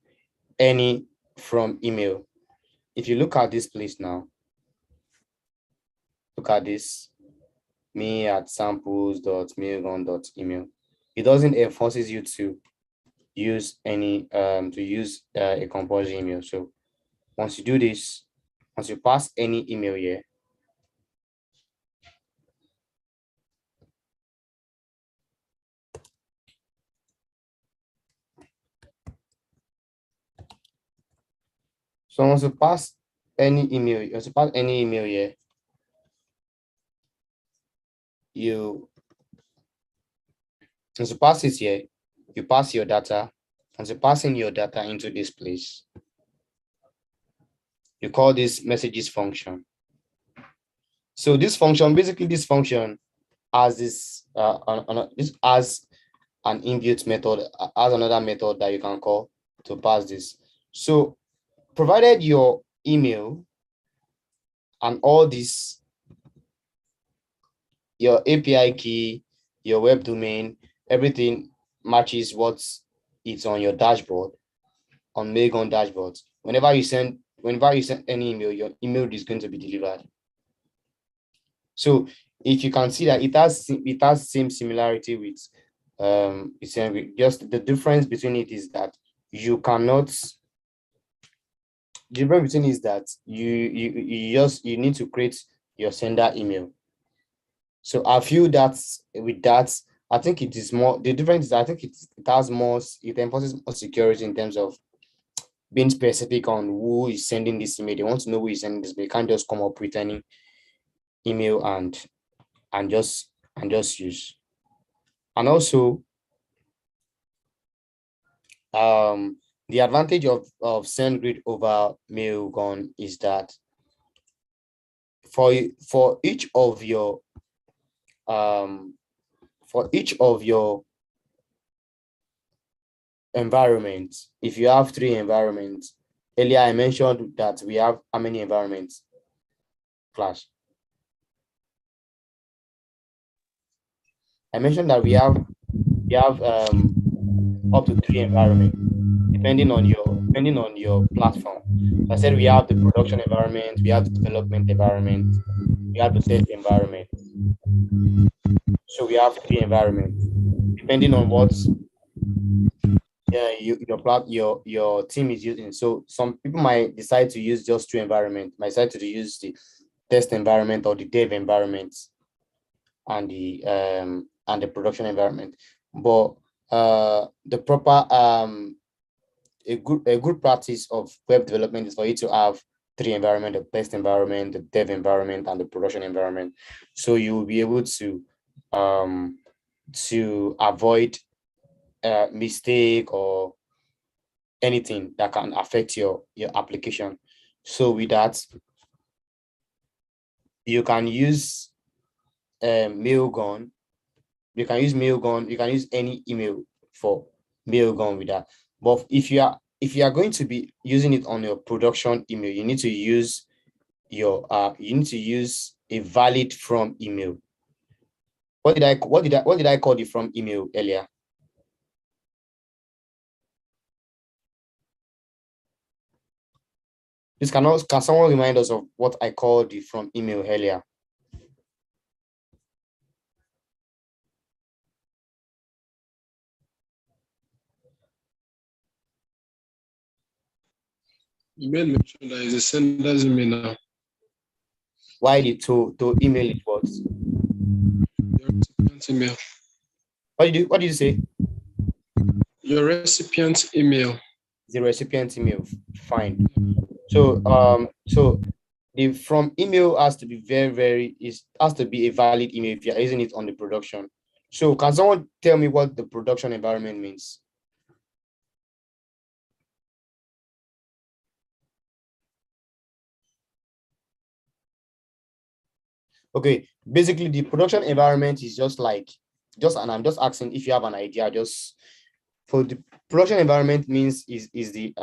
any from email. If you look at this place now, look at this, me@samples.mailgun.email. It doesn't enforces you to use any a compulsory email. So once you do this, once you pass any email here, so once you pass any email here, you once you pass it here, you pass your data. Once you pass in your data into this place, you call this messages function. So this function has this has an inbuilt method, has another method that you can call to pass this. So provided your email and all this, your API key, your web domain, everything matches what's on your dashboard, on Mailgun dashboard. Whenever you send any email, your email is going to be delivered. So if you can see that it has same similarity with just the difference between it is that you need to create your sender email. So I feel that with that, I think it is more, the difference is I think it enforces more security in terms of being specific on who is sending this email. They want to know who is sending this, but you can't just come up with any email and just use. And also, the advantage of Sendgrid over Mailgun is that for each of your environments, if you have 3 environments, earlier I mentioned that we have how many environments? Class. I mentioned that we have up to 3 environments depending on your platform. I said we have the production environment, we have the development environment, we have the test environment. So we have 3 environments depending on yeah, your team is using. So some people might decide to use just two environments, might decide to use the test environment or the dev environment and the production environment. But the proper a good practice of web development is for you to have three environments: the test environment, the dev environment, and the production environment. So you will be able to avoid mistake or anything that can affect your application. So with that, you can use Mailgun. You can use Mailgun. You can use any email for Mailgun with that. But if you are going to be using it on your production email, you need to use a valid from email. What did I call the from email earlier? Can someone remind us of what I called the from email earlier? You made mention that is a sender's email now. Why the to email it was? Your recipient email. What did you say? Your recipient email. The recipient email. Fine. So the from email has to be has to be a valid email if you're using it on the production. So can someone tell me what the production environment means? Okay, basically the production environment is and I'm just asking if you have an idea. Just for the production environment means is the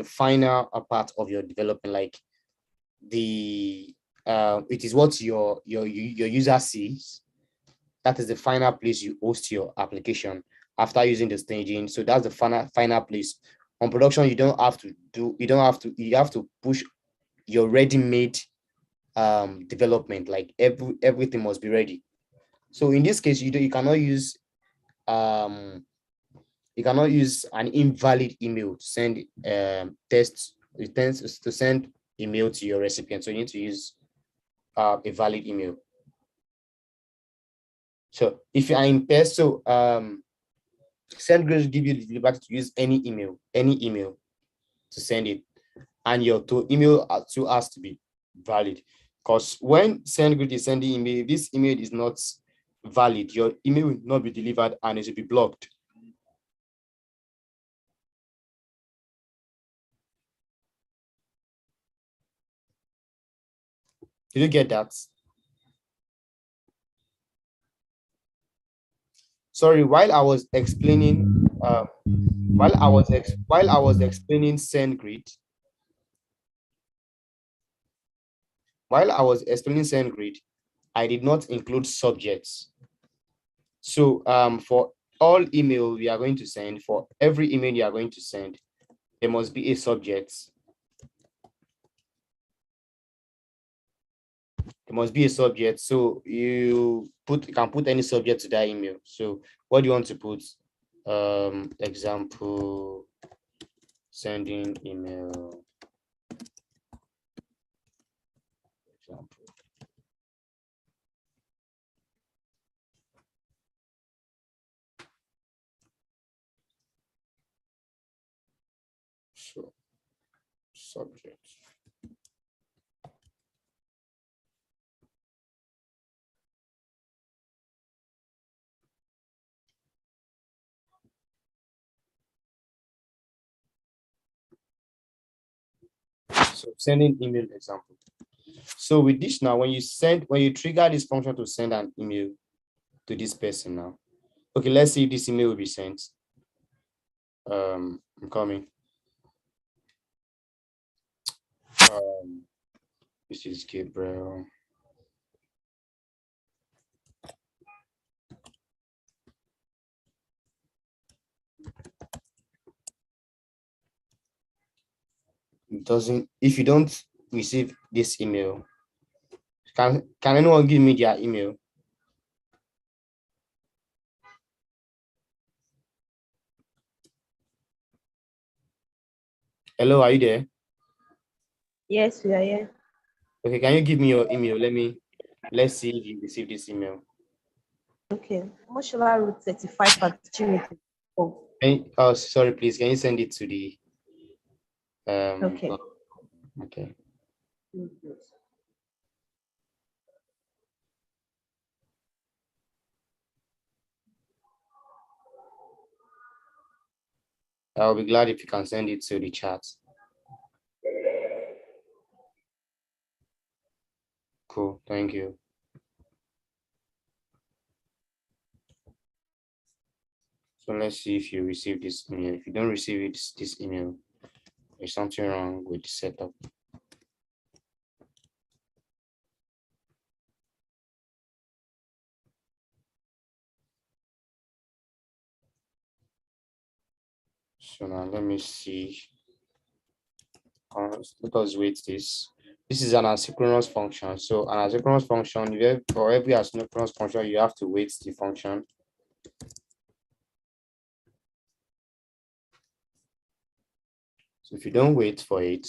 final part of your development, like it is what your user sees. That is the final place you host your application after using the staging. So that's the final place. On production, you have to push your ready-made development, like everything must be ready. So in this case, you cannot use an invalid email to send to send email to your recipient. So you need to use a valid email. So if you are in test, so Sendgrid give you the liberty to use any email to send it, and your email to has to be valid. Because when Sendgrid is sending email, if this email is not valid, your email will not be delivered and it will be blocked. Did you get that? Sorry, while I was explaining Sendgrid, I did not include subjects. So for all email we are going to send, for every email you are going to send, there must be a subject. There must be a subject. So you can put any subject to that email. So what do you want to put? Example, sending email. Example. So subject. So sending email example. So with this now, when you trigger this function to send an email to this person now, okay, let's see if this email will be sent. I'm coming. This is Gabriel. If you don't receive this email, can anyone give me their email? Hello, are you there? Yes, we are here. Okay, can you give me your email? Let's see if you received this email. Okay. Moshola Route 35 at Gmail. Oh, Oh, sorry, please. Can you send it to the okay. okay. I'll be glad if you can send it to the chat. Cool, thank you. So let's see if you receive this email. If you don't receive it, this email, there's something wrong with the setup. So now let me see. Let us wait this. This is an asynchronous function. So an asynchronous function, for every asynchronous function, you have to wait the function. So if you don't wait for it,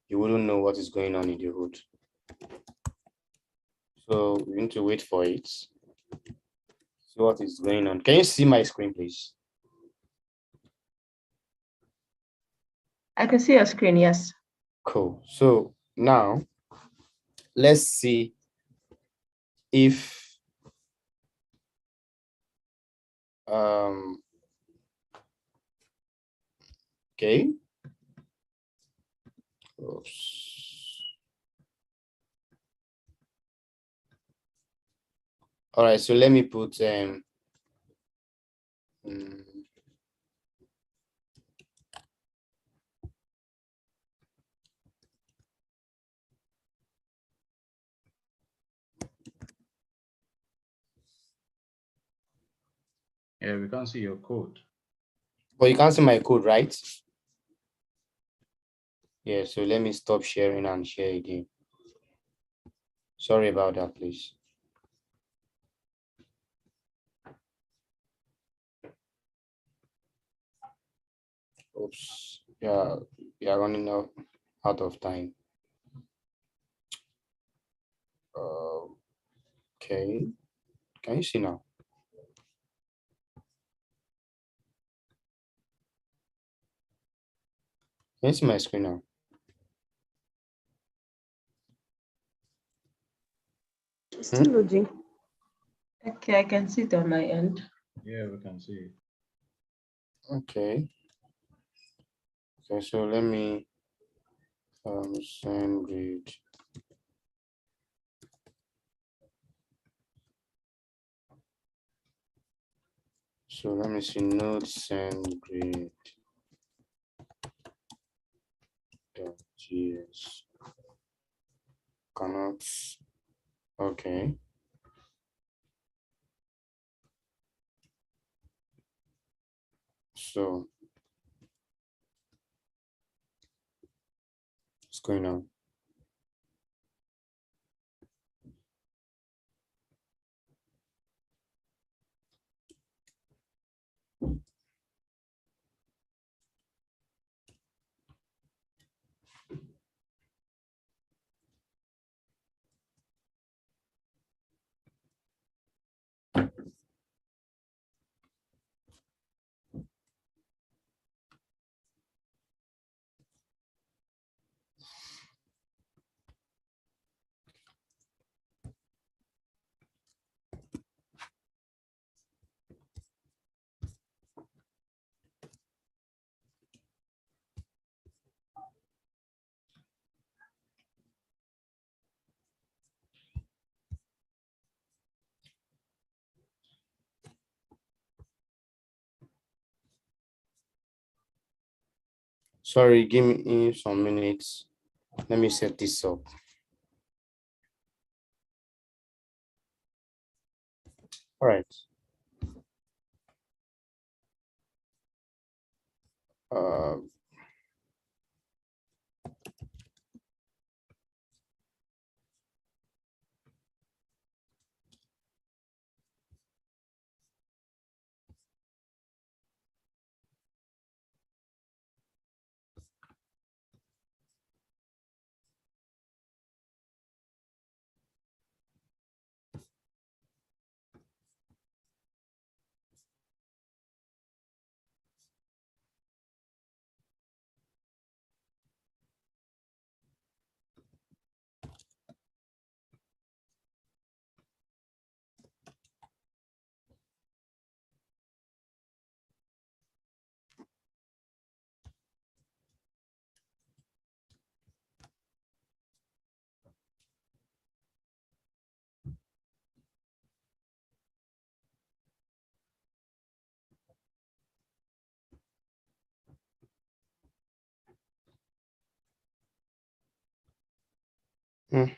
you wouldn't know what is going on in the root. So we need to wait for it. See what is going on. Can you see my screen, please? I can see your screen, yes. Cool. So now let's see if okay. Oops. All right, so let me put Yeah, we can't see your code. but you can't see my code, right? Yeah, so let me stop sharing and share again. Sorry about that, please. Oops. Yeah, we are running out of time. Okay. Can you see now? Can you see my screen now? It's still loading. Okay, I can see it on my end. Yeah, we can see it. Okay. Okay, so let me Sendgrid. So let me see node Sendgrid. .gs. Cannot. Okay. So what's going on? Sorry, give me some minutes. Let me set this up. All right. Uh, Why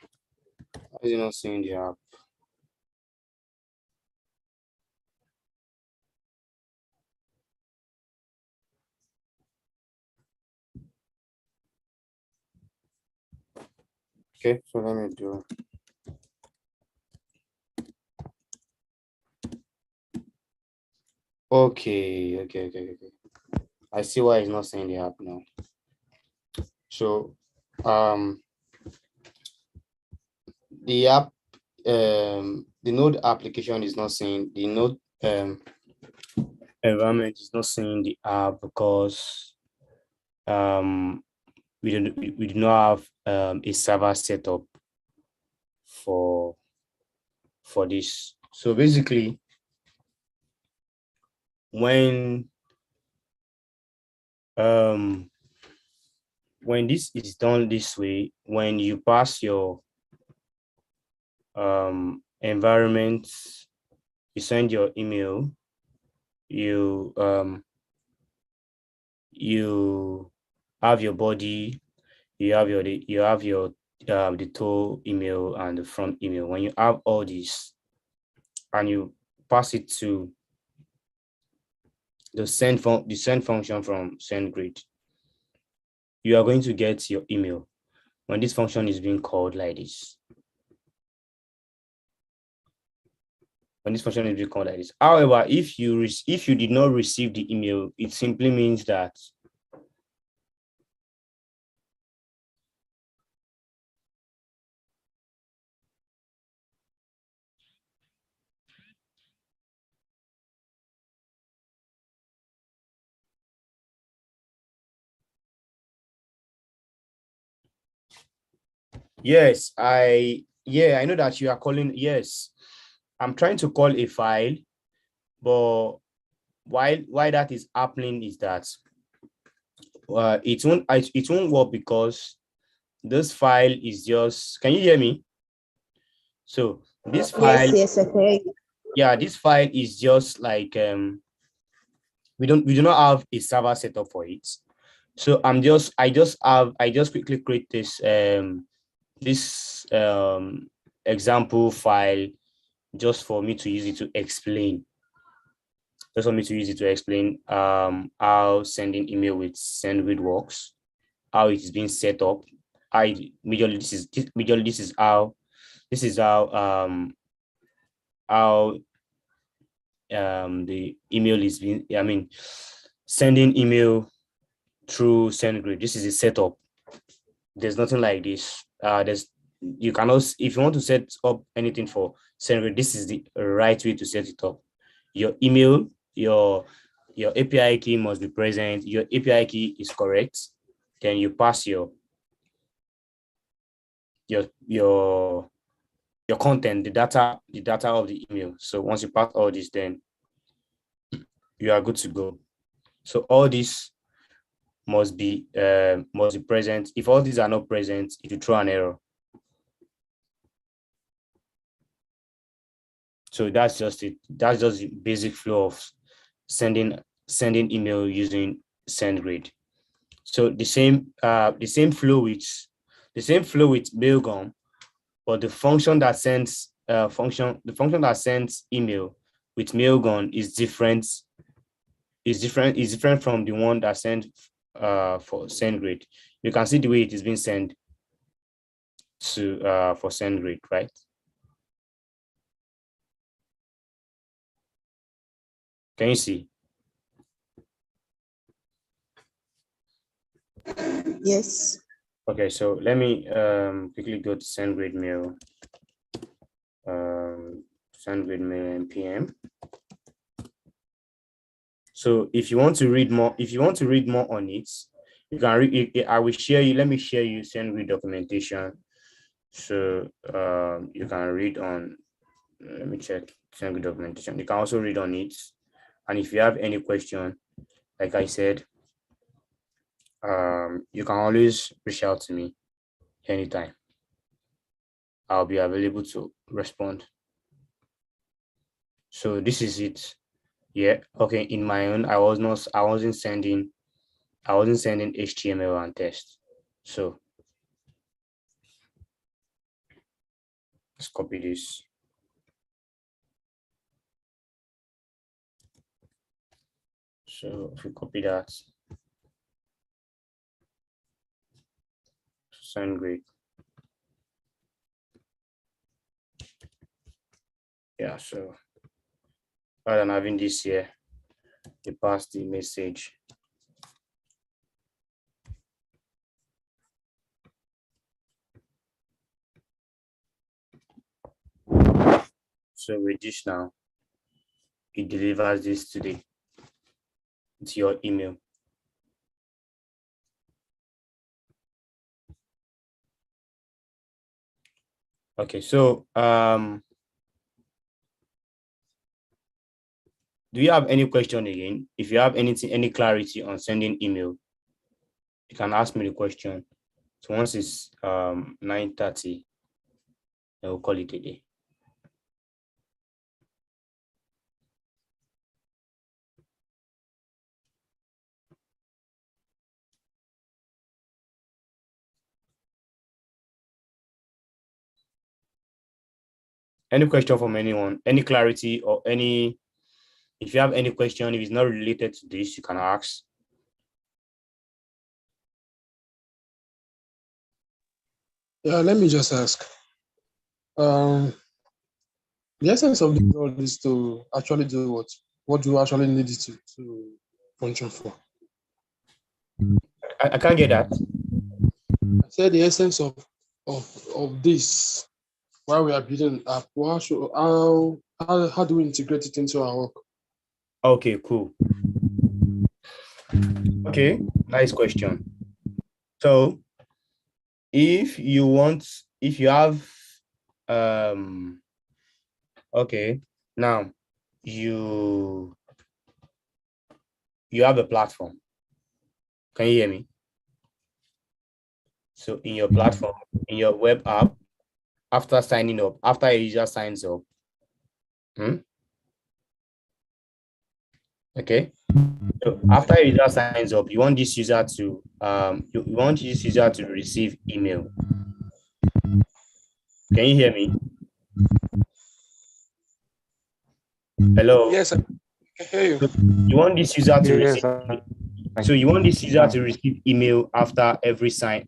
is it not seeing the app? Okay, so let me do. Okay. I see why it's not saying the app now. So, the app, the node application is not saying the node environment is not saying the app because we do not have a server set up for this. So basically, when this is done this way, when you pass your environment, you send your email, you you have your body, you have your the toe email and the front email. When you have all these and you pass it to the send function from Sendgrid, you are going to get your email when this function is being called like this. When this function is being called like this. However, if you did not receive the email, it simply means that yes, I know that you are calling. Yes, I'm trying to call a file, but why that is happening is that it won't work because this file is just. Can you hear me? So this file, Yes, I can hear you. yeah, this file is just like we do not have a server set up for it. So I just quickly create this example file just for me to use it to explain. Just for me to use it to explain how sending email with Sendgrid works, how it is being set up. Majorly this is how the email is being, sending email through Sendgrid. This is a setup. There's nothing like this. You cannot, if you want to set up anything for Sendgrid, this is the right way to set it up. Your email, your API key must be present. Your API key is correct. Then you pass your content, the data of the email. So once you pass all this, then you are good to go. So all this must be present. If all these are not present, it will throw an error. So that's just it. That's just the basic flow of sending email using Sendgrid. So the same flow with Mailgun, but the function that sends email with Mailgun is different. Is different from the one that sent for Sendgrid. You can see the way it is being sent to for Sendgrid, right? Can you see? Yes. Okay, so let me quickly go to Sendgrid mail. Sendgrid mail npm. So if you want to read more, on it, you can read it. I will share you. Let me share you Sendgrid documentation. So you can read on. Let me check Sendgrid documentation. You can also read on it. And if you have any question, like I said, you can always reach out to me anytime. I'll be available to respond. So this is it. Yeah. Okay. In my own, I wasn't sending HTML and text. So Let's copy this. So if we copy that, Sendgrid. Yeah, so rather than having this here, you pass the message. So with this now, it delivers this today to your email. Okay, so do you have any question again? If you have anything, any clarity on sending email, you can ask me the question. So once it's 9:30, I will call it a day. Any question from anyone? Any clarity or any? If you have any question, if it's not related to this, you can ask. Yeah, let me just ask. The essence of the role is to actually do what? What do you actually need it to function for? I can't get that. I said the essence of this. While we are building an app, how do we integrate it into our work? Okay, cool. Okay, nice question. So if you have okay, now you have a platform. Can you hear me? So in your platform, in your web app, after signing up, after a user signs up, okay. So after a user signs up, you want this user to receive email. Can you hear me? Hello. Yes, I can hear you. So you want this user to Yes, receive. So you want this user to receive email after they sign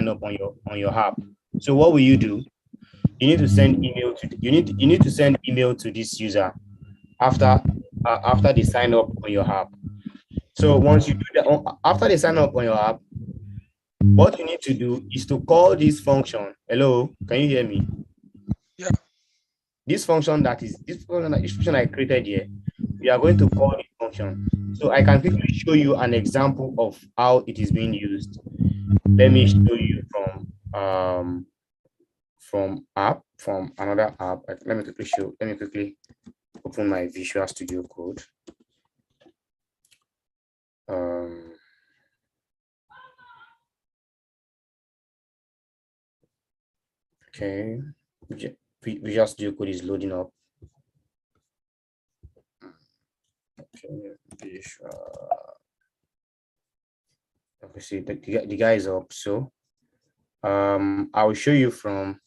up on your app. So what will you do? You need to send email to you need to send email to this user after they sign up on your app. So once you do that, after they sign up on your app, what you need to do is to call this function. Hello, can you hear me? Yeah. This function I created here, we are going to call this function. So I can quickly show you an example of how it is being used. Let me show you from another app. Let me quickly open my Visual Studio Code. Okay, Visual Studio Code is loading up. Okay, okay, see the guy is up. So I will show you from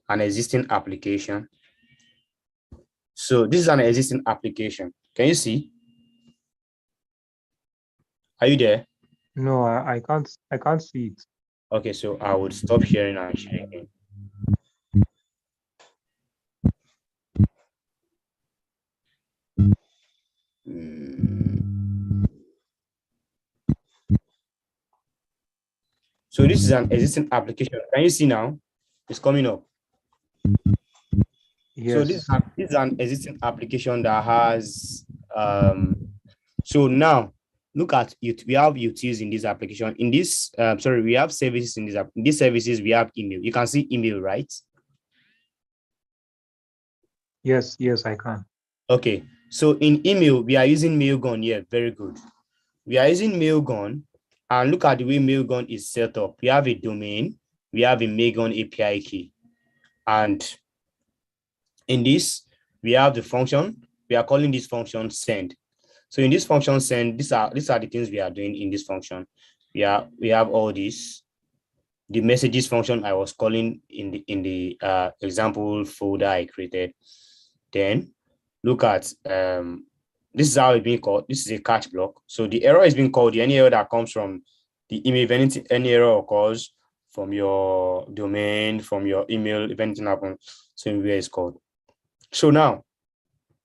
an existing application. So this is an existing application. Can you see? Are you there? No, I can't see it. Okay, so I would stop sharing and share again. So this is an existing application. Can you see now? It's coming up. Yes. So this is an existing application that has so now look at it. We have utils in this application. In this we have services in this app. In these services, we have email. You can see email, right? Yes, I can. Okay. So in email, we are using Mailgun here. Very good. We are using Mailgun, and look at the way Mailgun is set up. We have a domain, we have a Mailgun API key, and in this, we have the function. We are calling this function send. So in this function send, these are the things we are doing in this function. We have all this. the messages function I was calling in the example folder I created. Then look at this is how it's being called. This is a catch block. So the error is being called. Any error that comes from the email, if any error occurs from your domain, from your email, if anything happens, so where it's called. So now,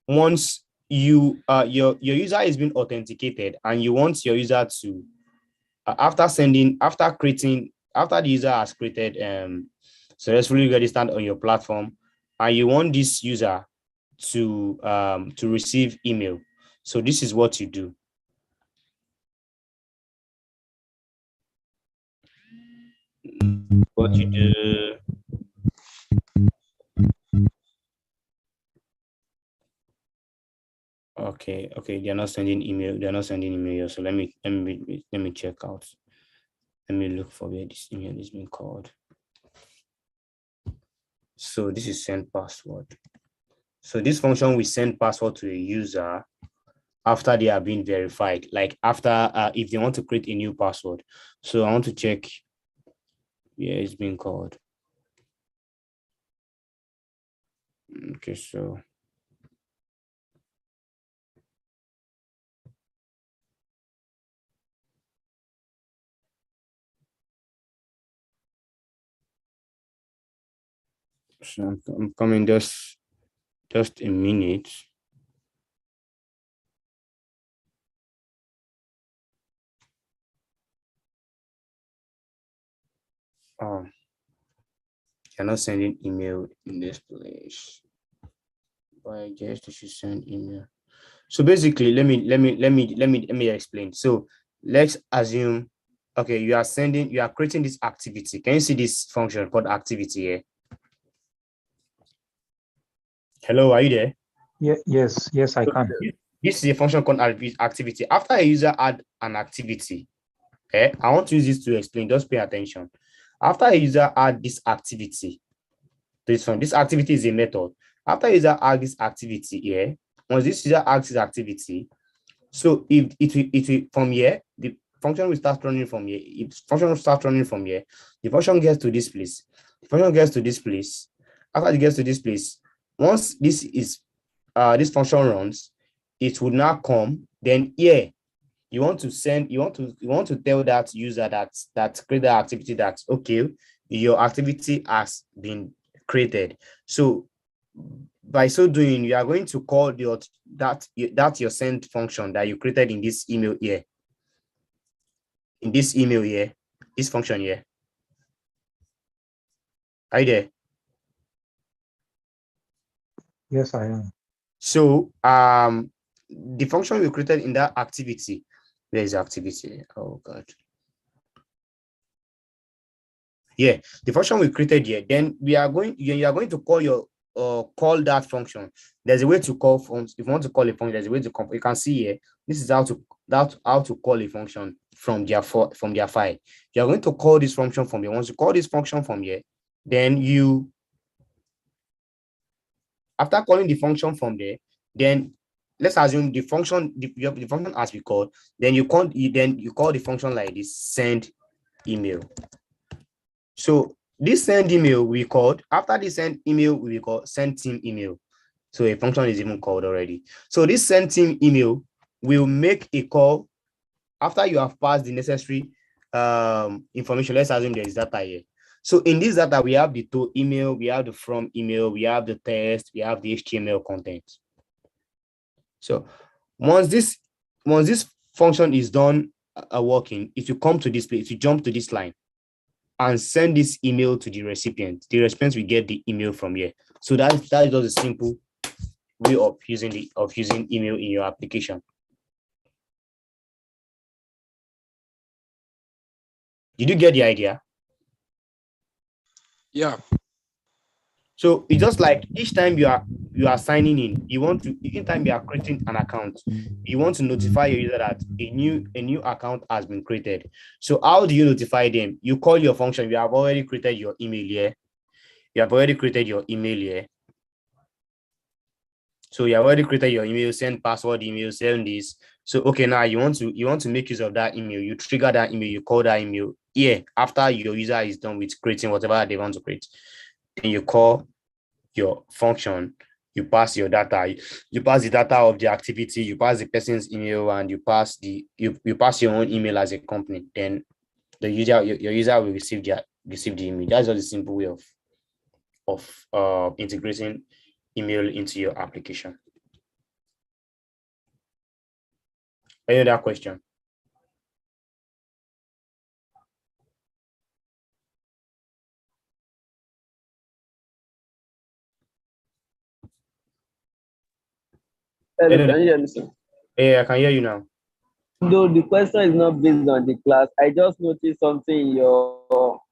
once you your user is being authenticated and you want your user to after the user has created successfully registered on your platform, and you want this user to receive email. So this is what you do. What you do. Okay, they're not sending email. They're not sending email. So let me check out. Let me look for where this email is being called. So this is send password. So this function will send password to a user after they are being verified, like after if they want to create a new password. So I want to check where it's being called. Okay, so I'm coming just a minute. You're not sending email in this place, but I guess they should send email. So basically, let me explain. So let's assume, okay, you are creating this activity. Can you see this function called activity here? Hello, are you there? Yes, I can. This is a function called activity. After a user add an activity, I want to use this to explain. Just pay attention. After a user add this activity, this activity is a method. After a user add this activity here, once this user adds this activity, so if it will from here, the function will start running from here. If function will start running from here, the function gets to this place. The function gets to this place. After it gets to this place, once this function runs, it would now come. Then here, you want to tell that user that create the activity that okay, your activity has been created. So by so doing, you are going to call your send function that you created in this email here. In this email here, this function here. Are you there? Yes, I am. So the function we created in that activity, where is the activity? Oh god. Yeah, the function we created here, then you are going to call that function. There's a way to call functions. If you want to call a function, there's a way to call. You can see here, this is how to call a function from their file. You are going to call this function from here. Once you call this function from here, then you, after calling the function from there, then let's assume the function as we called, then you call the function like this, send email. So this send email we called, after the send email we call send team email. So a function is even called already. So this send team email will make a call after you have passed the necessary information. Let's assume there is data here. So in this data, we have the to email, we have the from email, we have the text, we have the HTML content. So once this function is done working, if you come to this place, if you jump to this line and send this email to the recipient will get the email from here. So that is just a simple way of using email in your application. Did you get the idea? Yeah. So it's just like each time you are signing in, each time you are creating an account, you want to notify your user that a new account has been created. So how do you notify them? You call your function. You have already created your email here. So you have already created your email, send password email, send this. So okay, now you want to make use of that email. You trigger that email, you call that email. Yeah, after your user is done with creating whatever they want to create, then you call your function, you pass your data, you pass the data of the activity, you pass the person's email, and you pass you pass your own email as a company. Then the user, your user will receive the email. That's just a simple way of integrating email into your application. Any other question? Hello, Any other- can you hear me, sir? Yeah, I can hear you now. Though the question is not based on the class, I just noticed something in your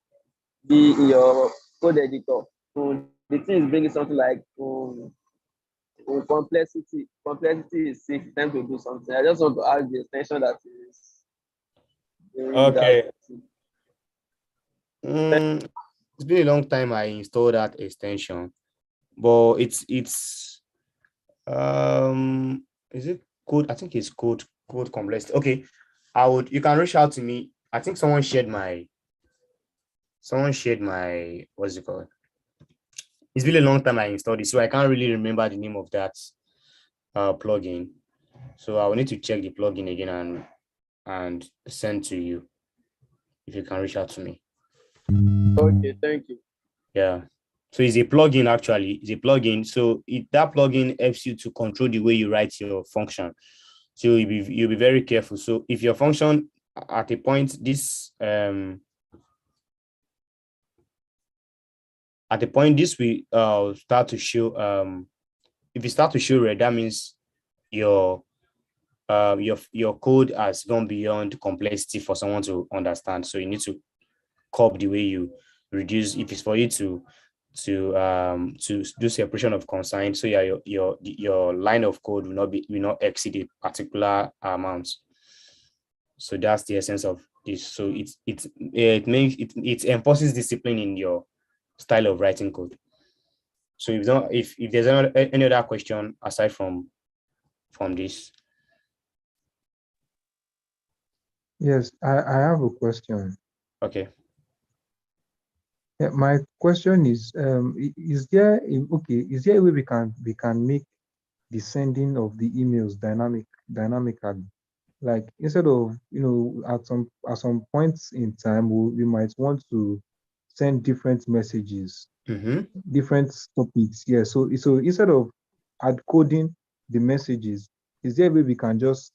code editor. The thing is bringing something like complexity. Complexity is 6 time to do something. I just want to ask the extension that is doing that. Okay. It's been a long time I installed that extension, but it's is it code? I think it's code complexity. Okay, you can reach out to me. I think someone shared my what's it called? It's been a long time I installed it, so I can't really remember the name of that plugin. So I will need to check the plugin again and send to you if you can reach out to me. Okay, thank you. Yeah. So it's a plugin actually. It's a plugin. So that plugin helps you to control the way you write your function. So you'll be very careful. So if your function at a point this will start to show if you start to show red, that means your code has gone beyond complexity for someone to understand. So you need to curb the way you reduce. If it's for you to do separation of concern, so yeah, your line of code will not exceed a particular amount. So that's the essence of this. So it enforces discipline in your style of writing code. So if there's any other question aside from this. Yes, I have a question. Okay. Yeah, my question is, is there a way we can make the sending of the emails dynamically? Like instead of, at some points in time, we might want to send different messages, different topics. Yeah. So instead of hard coding the messages, is there a way we can just,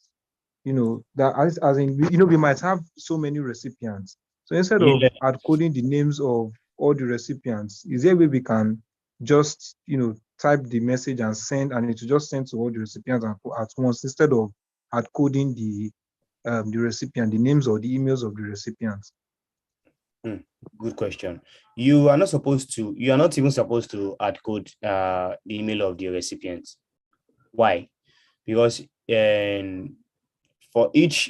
that as in, we might have so many recipients. So instead of Yeah. hard coding the names of all the recipients, is there a way we can just, type the message and send, and it will just send to all the recipients at once instead of hard coding the recipient, the names or the emails of the recipients? Good question. You are not even supposed to hard code the email of the recipient. Why? Because for each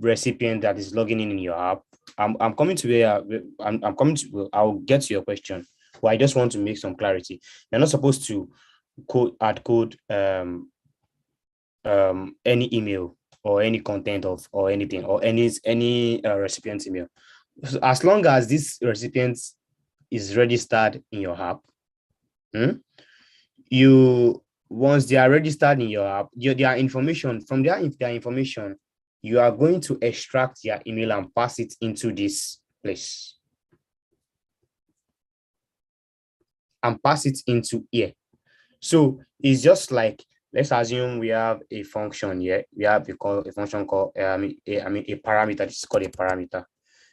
recipient that is logging in your app, I'm coming to where I'm coming to. I'll get to your question. But I just want to make some clarity. You're not supposed to hard code any email or any content of or anything or any recipient email. So as long as this recipient is registered in your app, once they are registered in your app, their information from their information, you are going to extract their email and pass it into this place and pass it into here. So it's just like, let's assume we have a function here. We have a function called a parameter. This is called a parameter.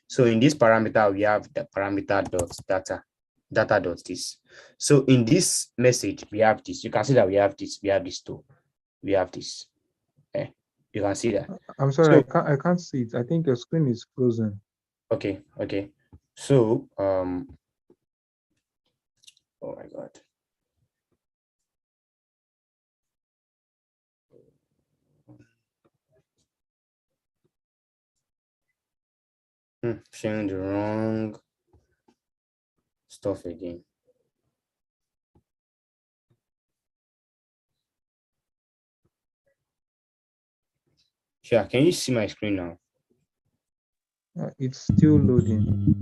So in this parameter, we have the parameter data dot this. So in this message, we have this. You can see that we have this too. We have this. You can see that. I'm sorry, I can't see it. I think your screen is frozen. Okay. So oh my God. Sharing the wrong stuff again. Yeah, can you see my screen now? It's still loading.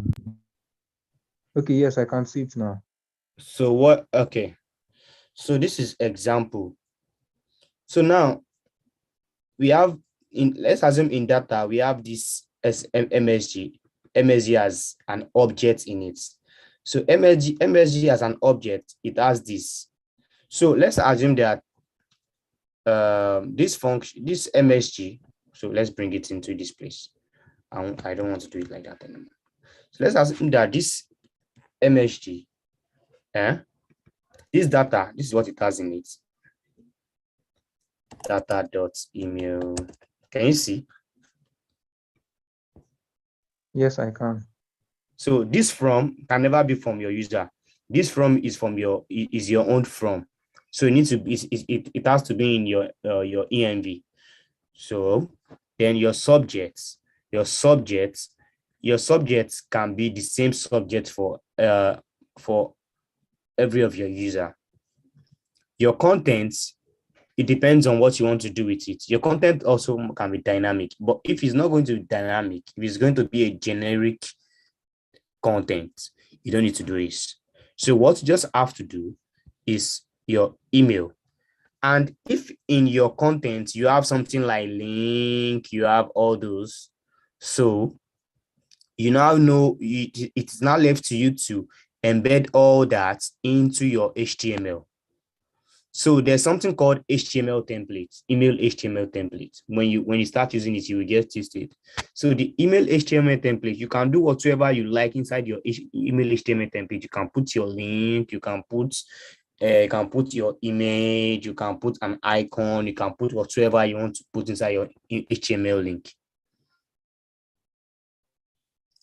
Okay, yes, I can see it now. So what? Okay. So this is example. So now we have let's assume in data we have this MSG as an object in it. So MSG as an object, it has this. So let's assume that this function, this MSG, so let's bring it into this place. I don't want to do it like that anymore. So let's assume that this MSG, this data, this is what it has in it. Data.email. Can you see? Yes, I can. So this from can never be from your user. This from is from your own from. So it needs to be it has to be in your env. So then your subjects can be the same subject for every of your user. Your contents, it depends on what you want to do with it. Your content also can be dynamic, but if it's not going to be dynamic, if it's going to be a generic content, you don't need to do this. So what you just have to do is your email. And if in your content you have something like link, you have all those, so you now know it's now left to you to embed all that into your HTML. So there's something called HTML templates, email HTML templates. When you start using it, you will get used to it. So the email HTML template, you can do whatever you like inside your email HTML template. You can put your link, you can put your image, you can put an icon, you can put whatever you want to put inside your HTML link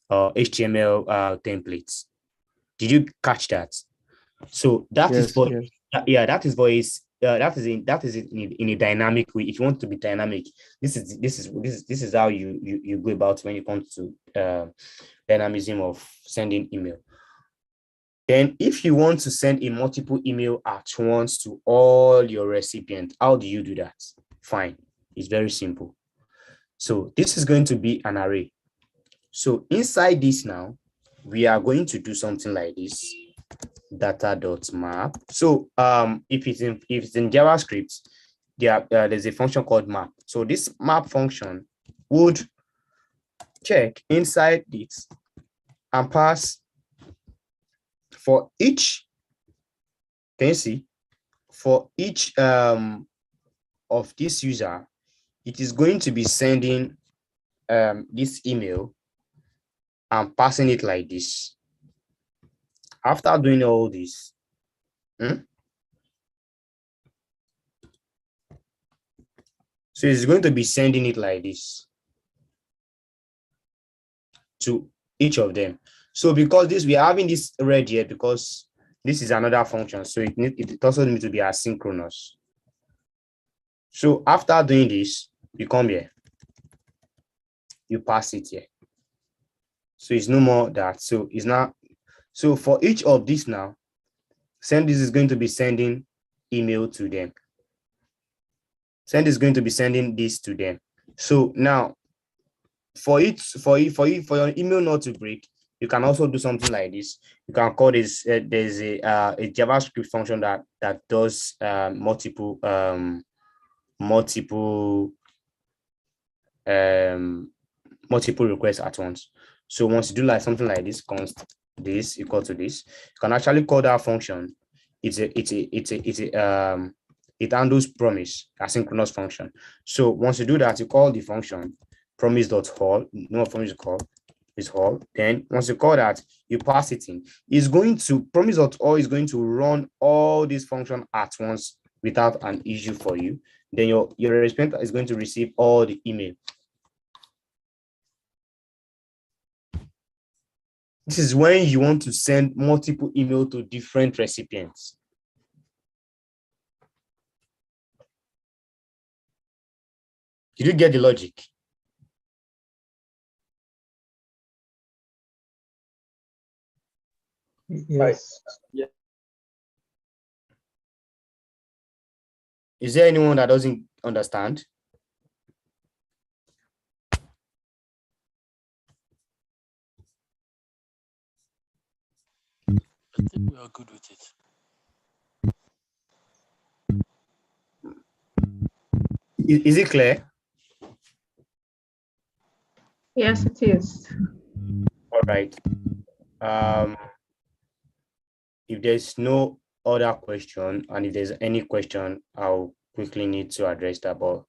or HTML templates. Did you catch that? So that is for that is in a dynamic way. If you want to be dynamic, this is how you go about when it comes to dynamism of sending email. Then if you want to send a multiple email at once to all your recipients, how do you do that? Fine, it's very simple. So this is going to be an array. So inside this now, we are going to do something like this. Data.map. So if it's in JavaScript, there's a function called map. So this map function would check inside this and pass for each, can you see, for each of this user, it is going to be sending this email and passing it like this. After doing all this, so it's going to be sending it like this to each of them. So because we are having this red here because this is another function, so it also needs to be asynchronous. So after doing this, you come here, you pass it here. So it's no more that. So it's not. So for each of this now, send this is going to be sending email to them. Send is going to be sending this to them. So now, for your email not to break, you can also do something like this. You can call this. There's a JavaScript function that does multiple requests at once. So once you do like something like this, const this equal to this, you can actually call that function. It handles promise, asynchronous function. So once you do that, you call the function promise.all. No promise call is all. Then once you call that, you pass it in. It's going to promise.all is going to run all these functions at once without an issue for you. Then your recipient is going to receive all the email. This is when you want to send multiple email to different recipients. Did you get the logic? Yes. Yeah. Is there anyone that doesn't understand? I think we are good with it. Is it clear? Yes, it is. All right. If there's no other question, and if there's any question, I'll quickly need to address that. But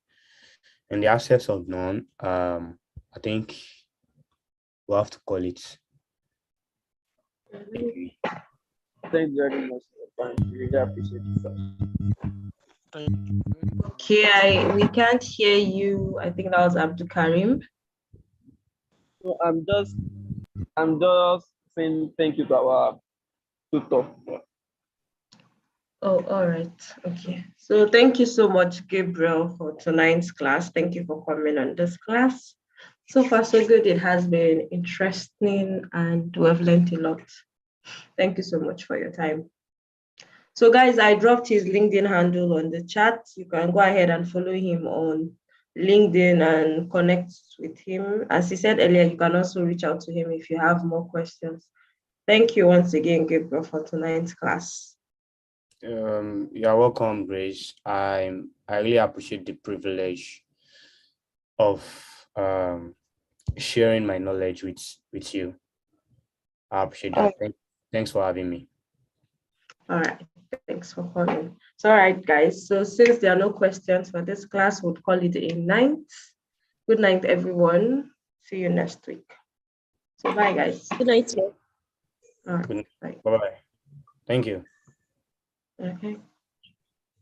in the absence of none, I think we'll have to call it. Thank you. Thank you very much for your time. We really appreciate it, sir. Thank you very much. Okay, we can't hear you. I think that was Abdul Karim. So I'm just saying thank you to our tutor. Oh, all right. Okay. So thank you so much, Gabriel, for tonight's class. Thank you for coming on this class. So far, so good. It has been interesting and we've learned a lot. Thank you so much for your time. So guys, I dropped his LinkedIn handle on the chat. You can go ahead and follow him on LinkedIn and connect with him. As he said earlier, you can also reach out to him if you have more questions. Thank you once again, Gabriel, for tonight's class. You're welcome, Grace. I really appreciate the privilege of sharing my knowledge with you. I appreciate that. Thanks for having me. All right. Thanks for calling. So, all right, guys. So since there are no questions for this class, we'll call it a night. Good night, everyone. See you next week. So bye, guys. Good night, sir. All right. Good night. Bye. Bye-bye. Thank you. Okay.